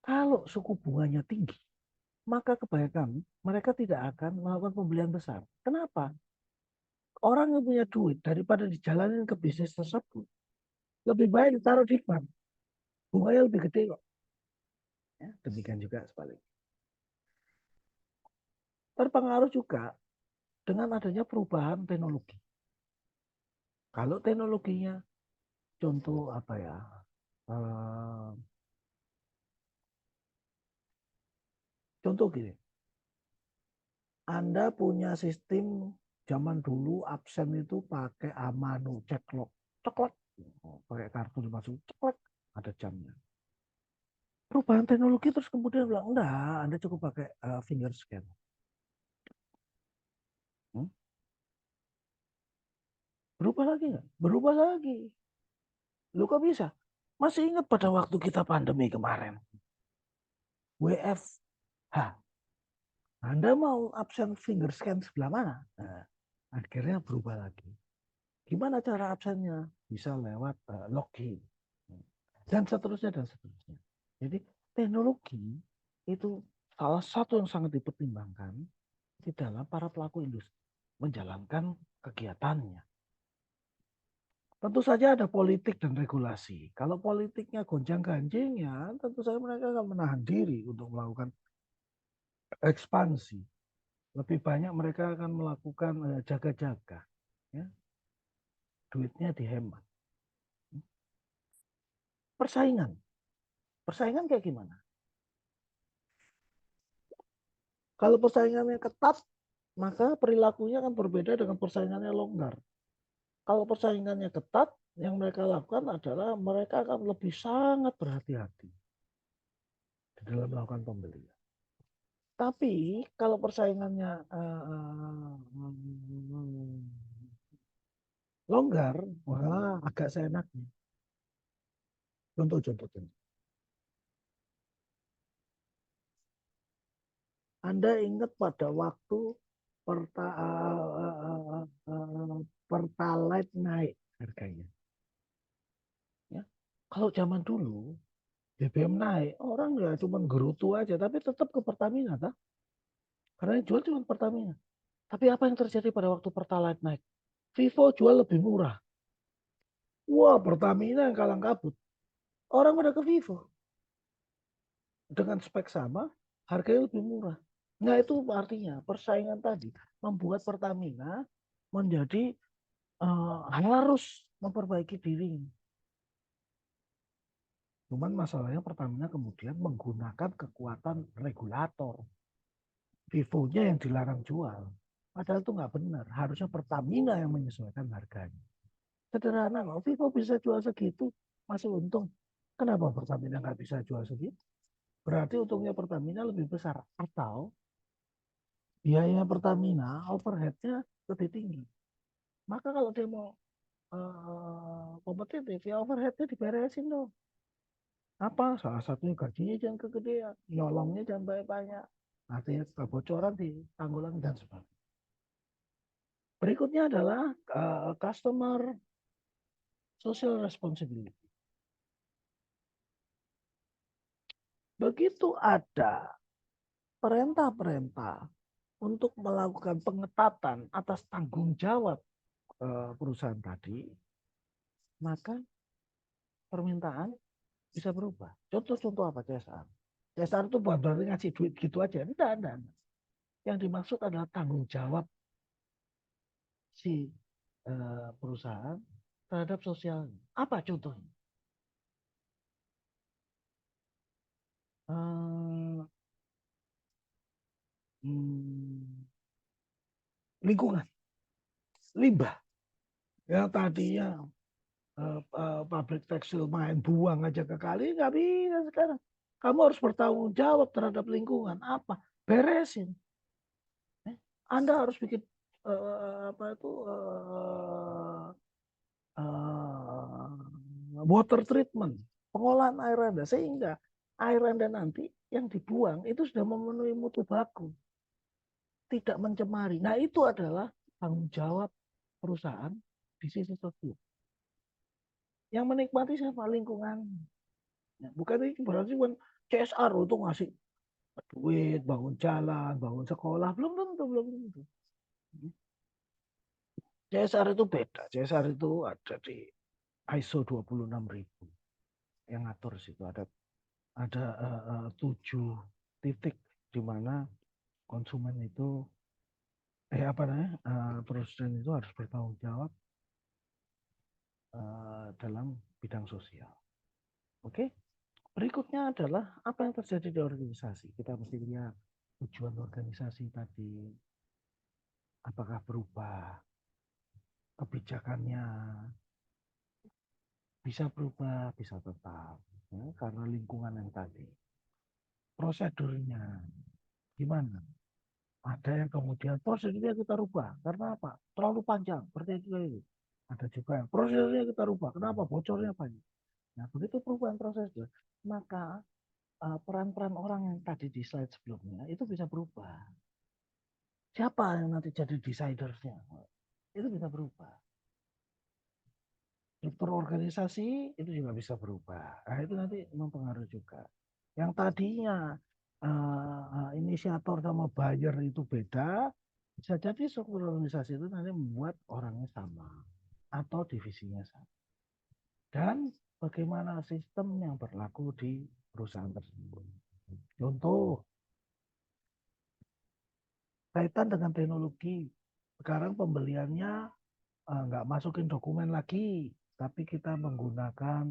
Kalau suku bunganya tinggi, maka kebanyakan mereka tidak akan melakukan pembelian besar. Kenapa? orang yang punya duit daripada dijalanin ke bisnis tersebut, lebih baik ditaruh di bank. Bunganya lebih gede kok. Ya, demikian juga sebaliknya. Terpengaruh juga dengan adanya perubahan teknologi. Kalau teknologinya, contoh apa ya, contoh gini, Anda punya sistem zaman dulu absen itu pakai amano, ceklok, ceklek, pakai kartu dimasuk, ceklek, ada jamnya. Perubahan teknologi terus kemudian bilang, enggak, Anda cukup pakai finger scan. Berubah lagi nggak? Berubah lagi. Lu kok bisa? Masih ingat pada waktu kita pandemi kemarin? WFH. Anda mau absen finger scan sebelah mana? Nah, akhirnya berubah lagi. Gimana cara absennya? Bisa lewat login. Dan seterusnya dan seterusnya. Jadi teknologi itu salah satu yang sangat dipertimbangkan di dalam para pelaku industri menjalankan kegiatannya. Tentu saja ada politik dan regulasi. Kalau politiknya gonjang-ganjing ya tentu saja mereka akan menahan diri untuk melakukan ekspansi. Lebih banyak mereka akan melakukan jaga-jaga. Ya. Duitnya dihemat. Persaingan. Persaingan kayak gimana? Kalau persaingannya ketat, maka perilakunya akan berbeda dengan persaingannya longgar. Kalau persaingannya ketat, yang mereka lakukan adalah mereka akan lebih sangat berhati-hati di dalam melakukan pembelian. Tapi kalau persaingannya longgar, wah agak seenaknya. Contoh-contoh. Anda ingat pada waktu Pertalite naik harganya. Ya. Kalau zaman dulu BBM naik, orang ya cuma gerutu aja, tapi tetap ke Pertamina, tak? Karena yang jual cuma Pertamina. Tapi apa yang terjadi pada waktu Pertalite naik? Vivo jual lebih murah. Wah, Pertamina yang kalang kabut. Orang pada ke Vivo. Dengan spek sama, harganya lebih murah. Nah, itu artinya persaingan tadi membuat Pertamina menjadi harus memperbaiki diri. Cuman masalahnya Pertamina kemudian menggunakan kekuatan regulator. Vivo-nya yang dilarang jual. Padahal itu nggak benar. Harusnya Pertamina yang menyesuaikan harganya. Sederhana kok. Vivo bisa jual segitu, masih untung. Kenapa Pertamina nggak bisa jual segitu? Berarti untungnya Pertamina lebih besar. Atau biaya Pertamina, overhead-nya lebih tinggi. Maka kalau dia mau kompetitif, ya overhead-nya diberesin dong. Apa? Salah satunya gajinya jangan kegedean, nyolongnya jangan banyak-banyak. Artinya kebocoran ditanggulangi dan sebagainya. Berikutnya adalah customer social responsibility. Begitu ada perintah-perintah untuk melakukan pengetatan atas tanggung jawab perusahaan tadi, maka permintaan bisa berubah. Contoh-contoh apa CSR? CSR itu bukan berarti ngasih duit gitu aja. Enggak. Yang dimaksud adalah tanggung jawab si perusahaan terhadap sosialnya. Apa contohnya? Uh, lingkungan, limbah. Yang tadinya pabrik tekstil main buang aja ke kali, nggak bisa sekarang. Kamu harus bertanggung jawab terhadap lingkungan. Apa? Beresin. Anda harus bikin apa itu water treatment, pengolahan air Anda sehingga air Anda nanti yang dibuang itu sudah memenuhi mutu baku, tidak mencemari. Nah, itu adalah tanggung jawab perusahaan di sisi sosial. Yang menikmati siapa? Lingkungan. Ya, bukan itu berarti bukan CSR itu ngasih duit, bangun jalan, bangun sekolah, belum tentu. CSR itu beda. CSR itu ada di ISO 26000 yang ngatur situ ada 7 titik di mana konsumen itu produsen itu harus bertanggung jawab dalam bidang sosial. Oke. Berikutnya adalah apa yang terjadi di organisasi. Kita mesti lihat tujuan organisasi tadi apakah berubah, kebijakannya bisa berubah, bisa tetap, ya, karena lingkungan yang tadi. Prosedurnya gimana? Ada yang kemudian prosedurnya kita rubah karena apa? Terlalu panjang, seperti itu. Ada juga yang prosedurnya kita rubah. Kenapa? Bocornya banyak. Nah, begitu perubahan prosedur, maka peran-peran orang yang tadi di slide sebelumnya itu bisa berubah. Siapa yang nanti jadi decidersnya? Itu bisa berubah. Struktur organisasi itu juga bisa berubah. Nah, itu nanti mempengaruhi juga. Yang tadinya inisiator sama buyer itu beda, bisa jadi struktur organisasi itu nanti membuat orangnya sama atau divisinya sama. Dan bagaimana sistem yang berlaku di perusahaan tersebut. Contoh, kaitan dengan teknologi. Sekarang pembeliannya nggak masukin dokumen lagi, tapi kita menggunakan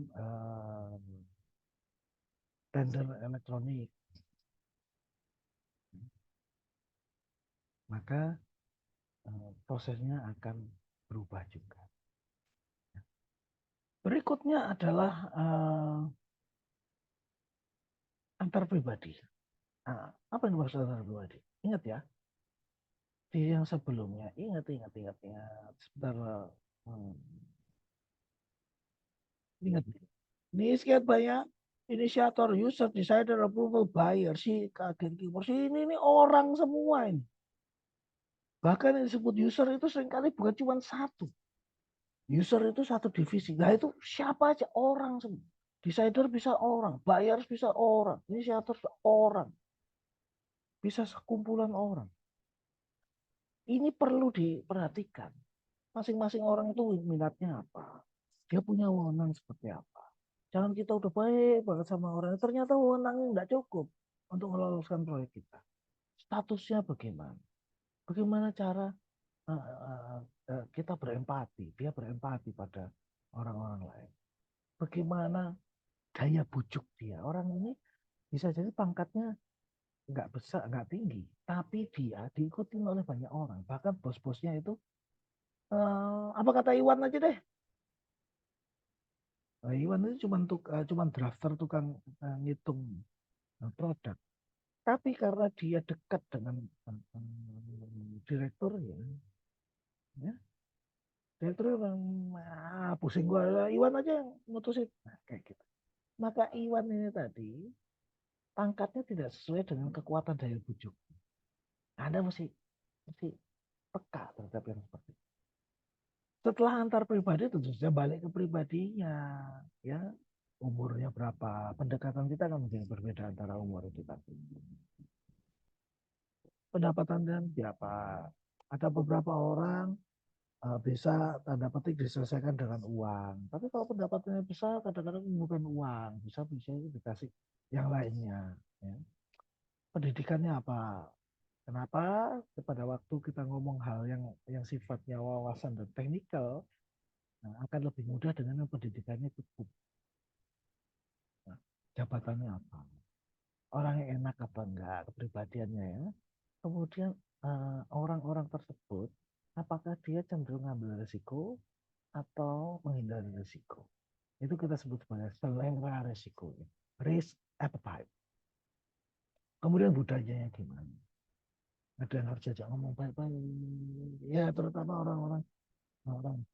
tender elektronik. Maka prosesnya akan berubah juga. Berikutnya adalah antar pribadi. Nah, apa yang dimaksud antar pribadi? Ingat ya, di yang sebelumnya, ingat. Sebentar, ingat. Ini sekian banyak inisiator, user, decider, approval, buyer, si agen keyword, si ini orang semua ini. Bahkan yang disebut user itu seringkali bukan cuma satu. User itu satu divisi. Nah itu siapa aja? Orang semua. Decider bisa orang, buyers bisa orang, inisiator bisa orang. Bisa sekumpulan orang. Ini perlu diperhatikan. Masing-masing orang itu minatnya apa? Dia punya wewenang seperti apa? Jangan kita udah baik banget sama orang, ternyata wewenangnya nggak cukup untuk meloloskan proyek kita. Statusnya bagaimana? Bagaimana cara kita berempati, dia berempati pada orang-orang lain. Bagaimana daya bujuk dia. Orang ini bisa jadi pangkatnya nggak besar, nggak tinggi, tapi dia diikuti oleh banyak orang. Bahkan bos-bosnya itu, apa kata Iwan aja deh. Iwan itu cuma drafter tukang ngitung produk. Tapi karena dia dekat dengan direktur ya direktur bilang, pusing gua, Iwan aja yang mutusin. Nah, kayak gitu. Maka Iwan ini tadi pangkatnya tidak sesuai dengan kekuatan daya bujuk. Anda mesti peka terhadap yang seperti itu. Setelah antar pribadi tentu saja balik ke pribadinya, ya umurnya berapa, pendekatan kita kan menjadi berbeda antara umur itu tadi. Pendapatan dan siapa? Ada beberapa orang bisa tanda petik diselesaikan dengan uang. Tapi kalau pendapatannya besar, kadang-kadang bukan uang, bisa itu dikasih yang lainnya. Ya. Pendidikannya apa? Kenapa pada waktu kita ngomong hal yang sifatnya wawasan dan teknikal, akan lebih mudah dengan yang pendidikannya cukup. Nah, jabatannya apa? Orang yang enak apa enggak, kepribadiannya ya. Kemudian orang-orang tersebut, apakah dia cenderung ngambil risiko atau menghindari risiko? Itu kita sebut sebagai selera risiko. Risk appetite. Kemudian budayanya gimana? Ada yang harus diajak ngomong baik-baik. Ya, terutama orang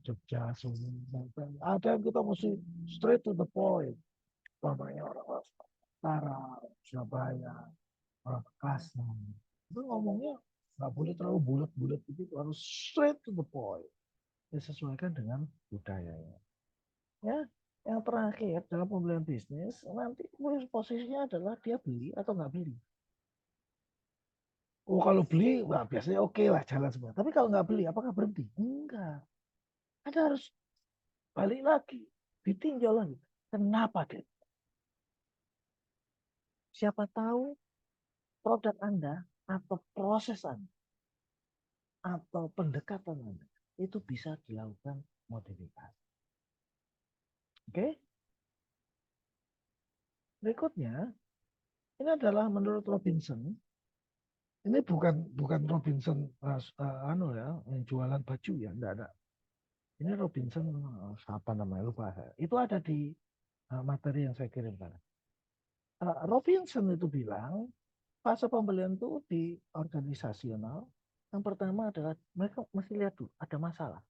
Jogja, Solo. Ada yang kita mesti straight to the point. Namanya orang Utara, Surabaya, orang Bekasi. Itu ngomongnya nggak boleh terlalu bulat-bulat, itu harus straight to the point. Disesuaikan dengan budayanya. Ya, yang terakhir dalam pembelian bisnis, nanti posisinya adalah dia beli atau nggak beli. Oh kalau beli, wah biasanya oke lah jalan semua. Tapi kalau nggak beli, apakah berhenti? Enggak. Anda harus balik lagi, ditinjau lagi. Kenapa dia? Siapa tahu produk Anda atau proses Anda atau pendekatan Anda itu bisa dilakukan modifikasi. Oke? Berikutnya, ini adalah menurut Robinson. Ini bukan Robinson anu ya, yang jualan baju ya, enggak ada. Ini Robinson apa namanya lupa saya. Itu ada di materi yang saya kirimkan. Robinson itu bilang fase pembelian itu di organisasional. Yang pertama adalah mereka mesti lihat dulu ada masalah.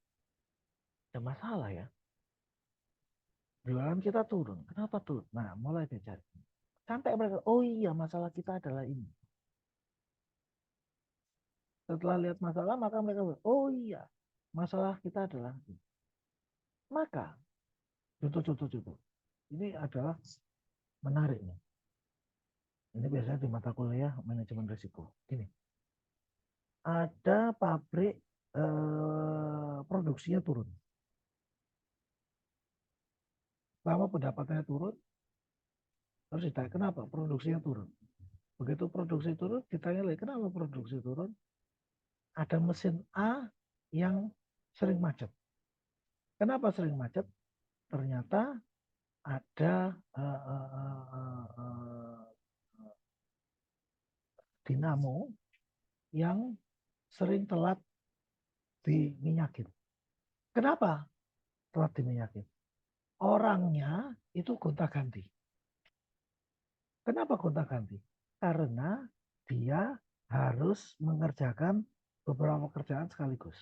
Ada masalah ya. Jualan kita turun. Kenapa turun? Nah, mulai dicari. Sampai mereka, oh iya masalah kita adalah ini. Setelah lihat masalah, maka mereka bilang, oh iya masalah kita adalah ini. Maka, contoh. Ini adalah menariknya. Ini biasanya di mata kuliah manajemen risiko. Gini, ada pabrik produksinya turun. Lama pendapatannya turun, terus ditanya kenapa produksinya turun. Begitu produksi turun, ditanya lagi kenapa produksi turun. Ada mesin A yang sering macet. Kenapa sering macet? Ternyata ada dinamo yang sering telat diminyakin. Kenapa telat diminyakin? Orangnya itu gonta-ganti. Kenapa gonta-ganti? Karena dia harus mengerjakan beberapa pekerjaan sekaligus.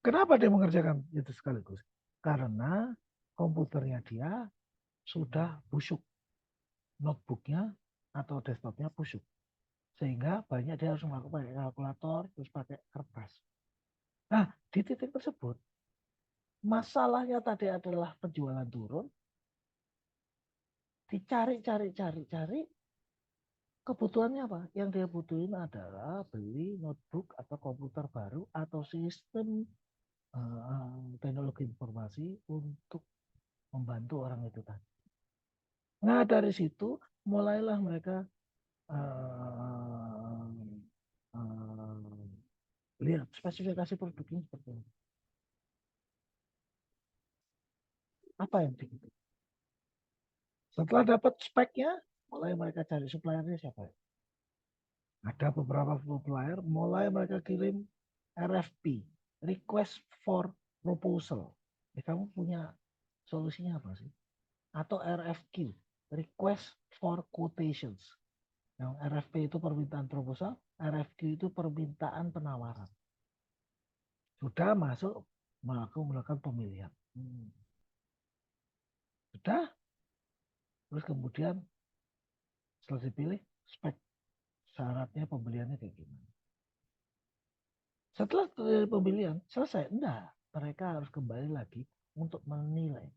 Kenapa dia mengerjakan itu sekaligus? Karena komputernya dia sudah busuk. Notebooknya atau desktopnya busuk. Sehingga banyak dia harus melakukan pakai kalkulator, terus pakai kertas. Nah, di titik tersebut, masalahnya tadi adalah penjualan turun, dicari, kebutuhannya apa? Yang dia butuhin adalah beli notebook atau komputer baru atau sistem teknologi informasi untuk membantu orang itu tadi. Nah dari situ mulailah mereka uh, uh, lihat spesifikasi produknya seperti apa. Apa yang begitu? Setelah dapat speknya, mulai mereka cari suppliernya siapa. Ada beberapa supplier, mulai mereka kirim RFP, request for proposal. Kamu punya solusinya apa sih? Atau RFQ, request for quotations. Yang RFP itu permintaan proposal, RFQ itu permintaan penawaran. Sudah masuk melakukan pemilihan. Sudah, terus kemudian setelah dipilih, spek syaratnya pembeliannya kayak gimana. Setelah pembelian selesai, enggak. Mereka harus kembali lagi untuk menilai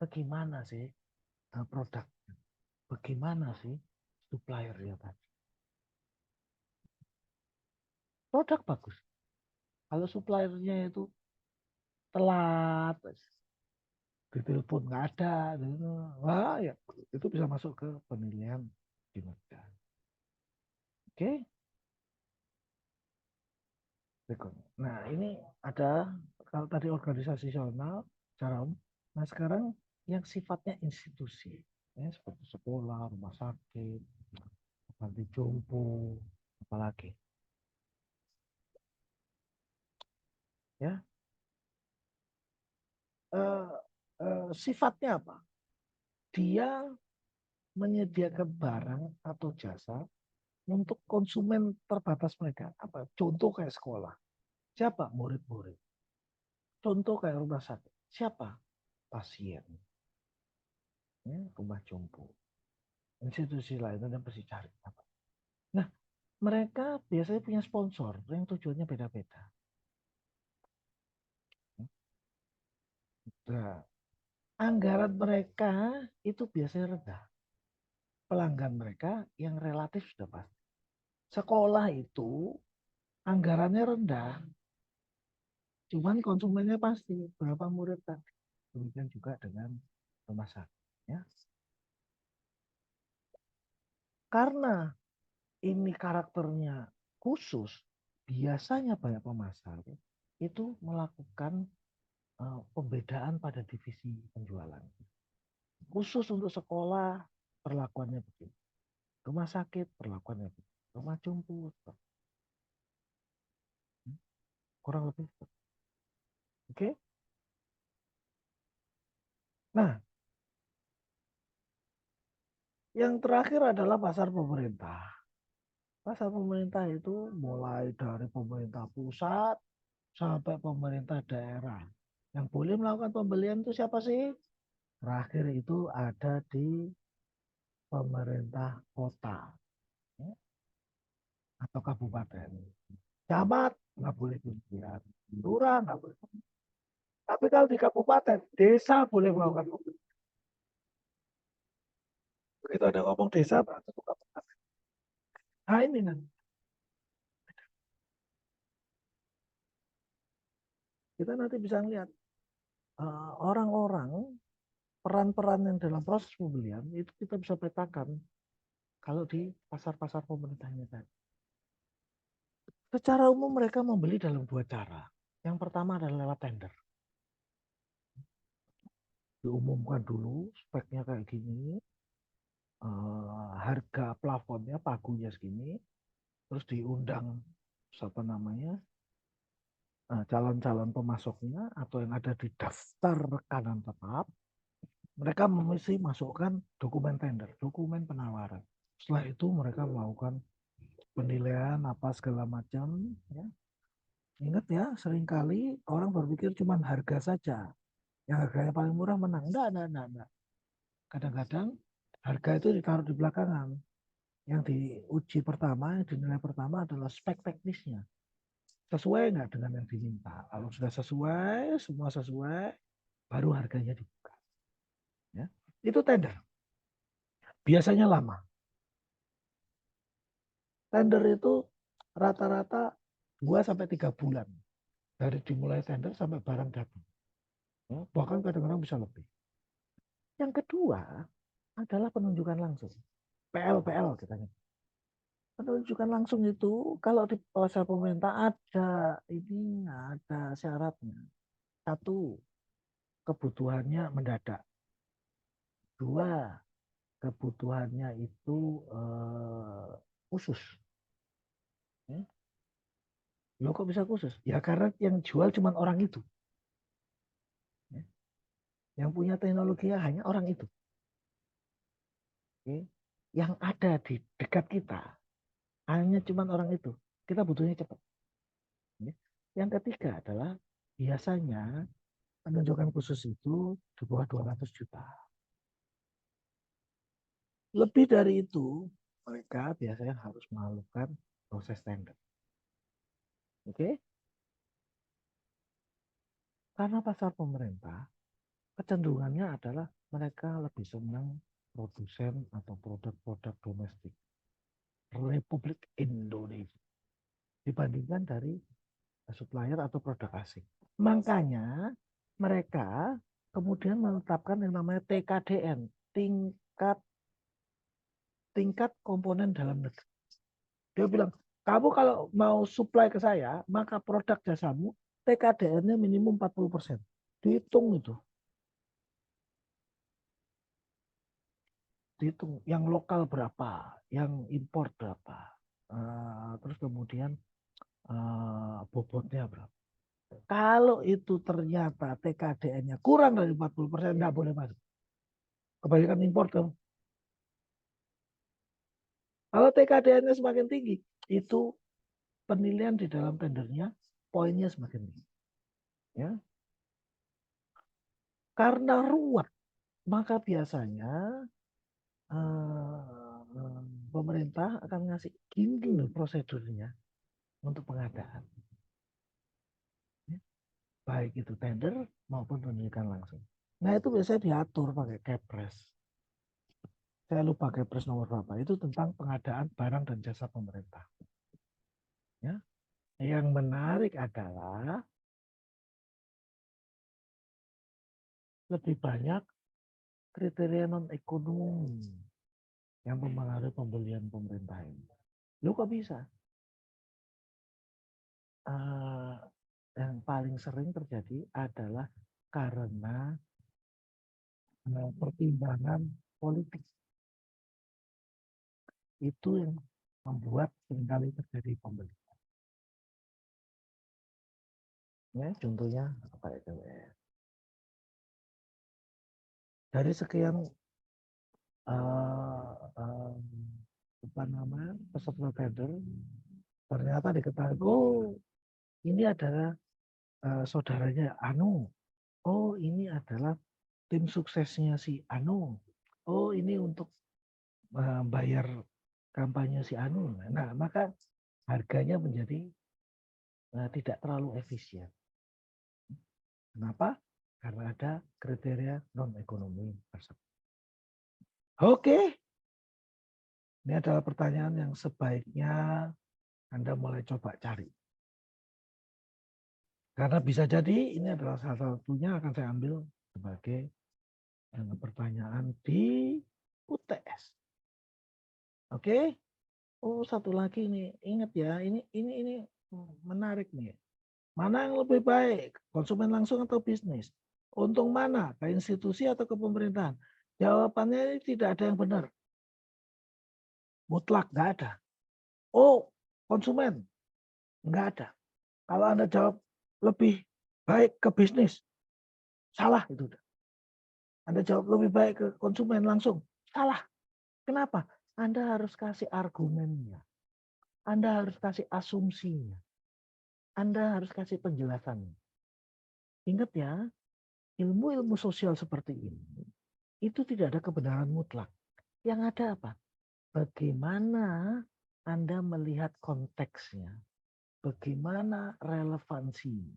bagaimana sih produk, bagaimana sih supplier ya tadi. Produk bagus. Kalau suppliernya itu telat, ditelepon nggak ada, wah ya itu bisa masuk ke penilaian kinerja. Oke, nah ini ada kalau tadi organisasional, cara umum. Nah sekarang yang sifatnya institusi, ya, seperti sekolah, rumah sakit, panti jompo, apalagi, ya eh, sifatnya apa? Dia menyediakan barang atau jasa untuk konsumen terbatas mereka. Apa? Contoh kayak sekolah. Siapa? Murid-murid. Contoh kayak rumah sakit. Siapa? Pasien. Ya, rumah jompo. Institusi lain dan pasti cari apa. Nah, mereka biasanya punya sponsor yang tujuannya beda-beda. Nah, anggaran mereka itu biasanya rendah. Pelanggan mereka yang relatif sudah pasti. Sekolah itu anggarannya rendah. Cuman konsumennya pasti berapa murid kan. Demikian juga dengan rumah sakit. Ya. Karena ini karakternya khusus, biasanya banyak pemasar itu melakukan pembedaan pada divisi penjualan. Khusus untuk sekolah perlakuannya begini. Rumah sakit perlakuannya begini. Rumah jompo kurang lebih. Oke. Nah, yang terakhir adalah pasar pemerintah. Pasar pemerintah itu mulai dari pemerintah pusat sampai pemerintah daerah. Yang boleh melakukan pembelian itu siapa sih? Terakhir itu ada di pemerintah kota, ya, atau kabupaten. Camat nggak boleh pembelian. Lurah nggak boleh. Tapi kalau di kabupaten, desa boleh melakukan pembelian. Begitu ada ngomong desa, berarti itu kabupaten. Nah ini kan, kita nanti bisa lihat orang-orang peran-peran yang dalam proses pembelian itu kita bisa petakan kalau di pasar-pasar pemerintahnya tadi. Secara umum mereka membeli dalam dua cara. Yang pertama adalah lewat tender. Diumumkan dulu speknya kayak gini, harga plafonnya pagunya segini, terus diundang apa namanya calon-calon pemasoknya atau yang ada di daftar rekanan tetap, mereka mesti masukkan dokumen tender, dokumen penawaran. Setelah itu mereka melakukan penilaian apa segala macam. Ya. Ingat ya, seringkali orang berpikir cuma harga saja. Yang harganya paling murah menang. Enggak. Kadang-kadang harga itu ditaruh di belakangan. Yang diuji pertama, yang dinilai pertama adalah spek teknisnya. Sesuai nggak dengan yang diminta. Kalau sudah sesuai, semua sesuai, baru harganya dibuka. Ya. Itu tender. Biasanya lama. Tender itu rata-rata 2 sampai 3 bulan. Dari dimulai tender sampai barang datang. Ya, bahkan kadang-kadang bisa lebih. Yang kedua adalah penunjukan langsung. PL kita nyebut. Penunjukan langsung itu kalau di pasar pemerintah ada syaratnya. Satu, kebutuhannya mendadak. Dua, kebutuhannya itu khusus. Ya. Loh kok bisa khusus? Ya karena yang jual cuma orang itu. Ya. Yang punya teknologinya hanya orang itu. Oke. Yang ada di dekat kita hanya cuma orang itu. Kita butuhnya cepat. Ya. Yang ketiga adalah biasanya penunjukan khusus itu di bawah 200 juta. Lebih dari itu, mereka biasanya harus melakukan proses tender. Oke? Karena pasar pemerintah, kecenderungannya adalah mereka lebih senang produsen atau produk-produk domestik Republik Indonesia dibandingkan dari supplier atau produk asing. Makanya mereka kemudian menetapkan yang namanya TKDN, tingkat komponen dalam negeri. Dia bilang, kamu kalau mau supply ke saya, maka produk jasamu TKDN-nya minimum 40%. Dihitung itu. Dihitung yang lokal berapa, yang impor berapa. Terus kemudian bobotnya berapa. Kalau itu ternyata TKDN-nya kurang dari 40%, nggak boleh masuk. Kebanyakan impor dong. Kalau TKDN-nya semakin tinggi, itu penilaian di dalam tendernya poinnya semakin tinggi. Ya. Karena ruwet, maka biasanya pemerintah akan ngasih gini loh prosedurnya untuk pengadaan. Ya. Baik itu tender maupun penunjukan langsung. Nah itu biasanya diatur pakai Kepres. Saya lupa Kepres nomor berapa. Itu tentang pengadaan barang dan jasa pemerintah. Ya. Yang menarik adalah lebih banyak kriteria non-ekonomi yang mempengaruhi pembelian pemerintah ini. Lu kok bisa? Yang paling sering terjadi adalah karena pertimbangan politik. Itu yang membuat seringkali terjadi pembelian. Ya, contohnya apa itu? Dari sekian peserta tender, ternyata diketahui, ini adalah saudaranya Anu. Oh, ini adalah tim suksesnya si Anu. Oh, ini untuk bayar kampanye si Anu. Nah, maka harganya menjadi tidak terlalu efisien. Kenapa? Karena ada kriteria non-ekonomi tersebut. Oke. Ini adalah pertanyaan yang sebaiknya Anda mulai coba cari. Karena bisa jadi ini adalah salah satunya akan saya ambil sebagai pertanyaan di UTS. Oke. Oh, satu lagi nih, ingat ya, ini menarik nih. Mana yang lebih baik, konsumen langsung atau bisnis? Untung mana, ke institusi atau ke pemerintahan? Jawabannya ini tidak ada yang benar. Mutlak, nggak ada. Oh, konsumen, nggak ada. Kalau Anda jawab lebih baik ke bisnis, salah itu. Anda jawab lebih baik ke konsumen langsung, salah. Kenapa? Anda harus kasih argumennya. Anda harus kasih asumsinya. Anda harus kasih penjelasannya. Ingat ya, ilmu-ilmu sosial seperti ini, itu tidak ada kebenaran mutlak. Yang ada apa? Bagaimana Anda melihat konteksnya, bagaimana relevansinya,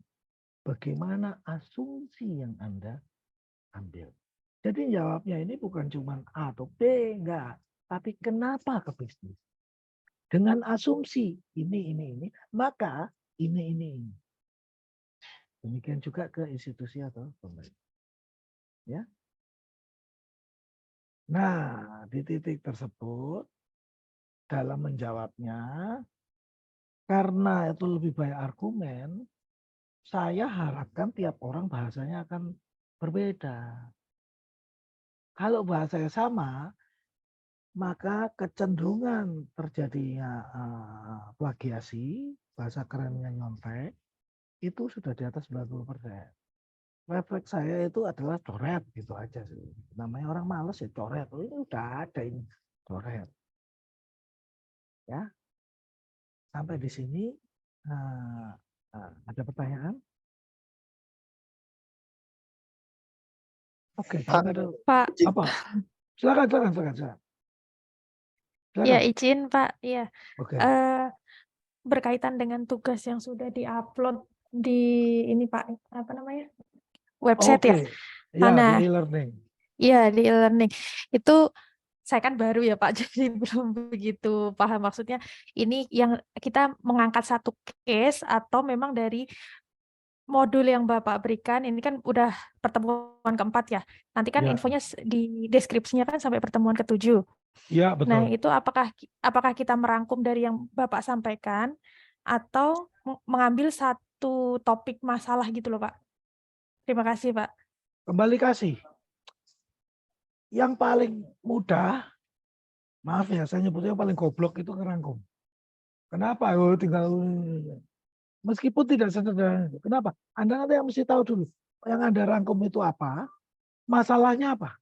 bagaimana asumsi yang Anda ambil. Jadi jawabnya ini bukan cuma A atau B, enggak. Tapi kenapa ke bisnis? Dengan asumsi ini, maka ini. Demikian juga ke institusi atau pemerintah. Ya. Nah, di titik tersebut, dalam menjawabnya, karena itu lebih banyak argumen, saya harapkan tiap orang bahasanya akan berbeda. Kalau bahasanya sama, maka kecenderungan terjadinya plagiasi, bahasa kerennya nyontek, itu sudah di atas 90%. Refleks saya itu adalah coret gitu aja sih. Namanya orang males ya coret. Oh, ini udah ada ini coret. Ya, sampai di sini ada pertanyaan? Oke, kalau ada Pak. apa? Silakan. Ya, izin Pak. Ya. Oke. Berkaitan dengan tugas yang sudah diupload di ini Pak, apa namanya? Website ya. Ya, Nah, di e-learning. Iya, di e-learning. Itu saya kan baru ya Pak, jadi belum begitu paham maksudnya. Ini yang kita mengangkat satu case atau memang dari modul yang Bapak berikan, ini kan udah pertemuan keempat ya. Nanti kan Ya. infonya di deskripsinya kan sampai pertemuan ke-7. Ya, betul. Nah, itu apakah kita merangkum dari yang Bapak sampaikan atau mengambil satu topik masalah gitu loh, Pak? Terima kasih, Pak. Kembali kasih. Yang paling mudah, maaf ya, saya nyebutnya paling goblok itu ngerangkum. Kenapa? Oh, tinggal meskipun tidak sederhana. Kenapa? Anda nanti yang mesti tahu dulu. Yang Anda rangkum itu apa? Masalahnya apa?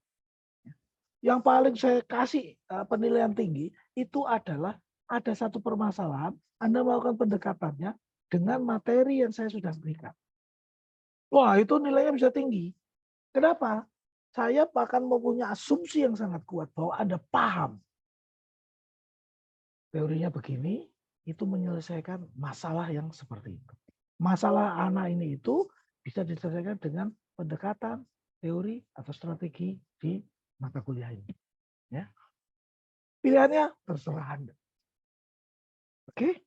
Yang paling saya kasih penilaian tinggi itu adalah ada satu permasalahan, Anda melakukan pendekatannya dengan materi yang saya sudah berikan. Wah, itu nilainya bisa tinggi. Kenapa? Saya bahkan mempunyai asumsi yang sangat kuat bahwa Anda paham. Teorinya begini, itu menyelesaikan masalah yang seperti itu. Masalah anak ini itu bisa diselesaikan dengan pendekatan, teori, atau strategi di mata kuliah ini. Ya. Pilihannya terserah Anda. Oke?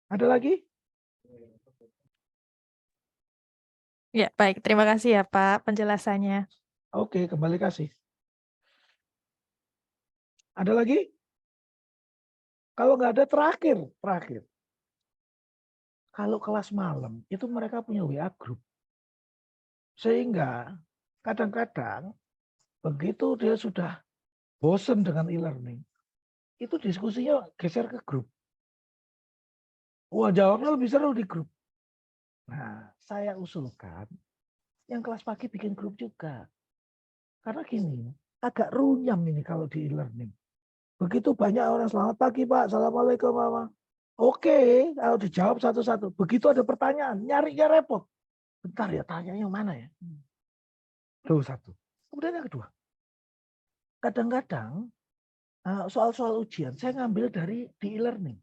Ada lagi? Ya, baik. Terima kasih ya, Pak, penjelasannya. Oke, kembali kasih. Ada lagi? Kalau nggak ada terakhir. Kalau kelas malam itu mereka punya WA group. Sehingga kadang-kadang begitu dia sudah bosen dengan e-learning, itu diskusinya geser ke grup. Wah, jawabnya lebih seru di grup. Nah, saya usulkan yang kelas pagi bikin grup juga. Karena gini, agak runyam ini kalau di e-learning. Begitu banyak orang, selamat pagi Pak, Assalamualaikum Mama. Oke, kalau dijawab satu-satu. Begitu ada pertanyaan, nyarinya repot. Bentar ya, tanya yang mana ya? Tuh satu. Kemudian yang kedua, kadang-kadang soal-soal ujian saya ngambil dari di e-learning.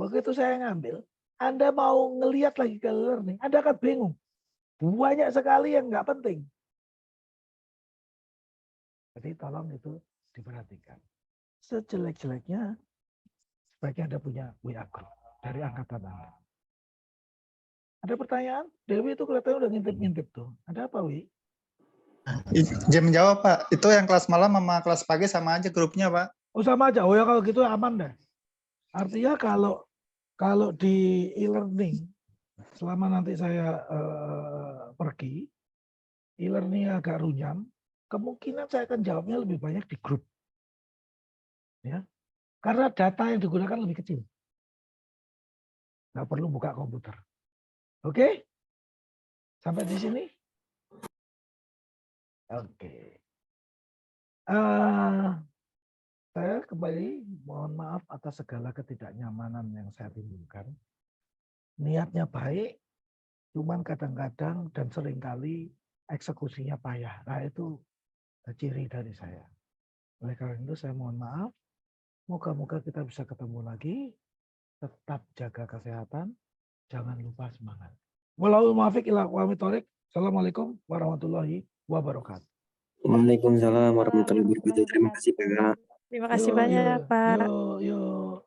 Begitu saya ngambil, Anda mau ngelihat lagi ke e-learning, Anda akan bingung. Banyak sekali yang nggak penting. Jadi tolong itu diperhatikan. Sejelek-jeleknya, sebaiknya Anda punya WA group dari angkatan Anda. Ada pertanyaan? Dewi itu kelihatannya udah ngintip-ngintip tuh. Ada apa, Wi? Jam jawab Pak, itu yang kelas malam sama kelas pagi sama aja grupnya Pak. Oh sama aja. Oh ya kalau gitu aman deh. Artinya kalau di e-learning selama nanti saya pergi, e-learning agak runyam, kemungkinan saya akan jawabnya lebih banyak di grup. Ya. Karena data yang digunakan lebih kecil. Nggak perlu buka komputer. Oke? Sampai di sini? Oke. Saya kembali mohon maaf atas segala ketidaknyamanan yang saya timbulkan. Niatnya baik, cuman kadang-kadang dan seringkali eksekusinya payah. Nah itu ciri dari saya. Oleh karena itu saya mohon maaf. Moga-moga kita bisa ketemu lagi. Tetap jaga kesehatan. Jangan lupa semangat. Wallahul muwaffiq ila aqwamit thoriq. Assalamualaikum warahmatullahi wabarakatuh. Waalaikumsalam warahmatullahi wabarakatuh. Terima kasih Pak. Terima kasih banyak, Pak. Yuk.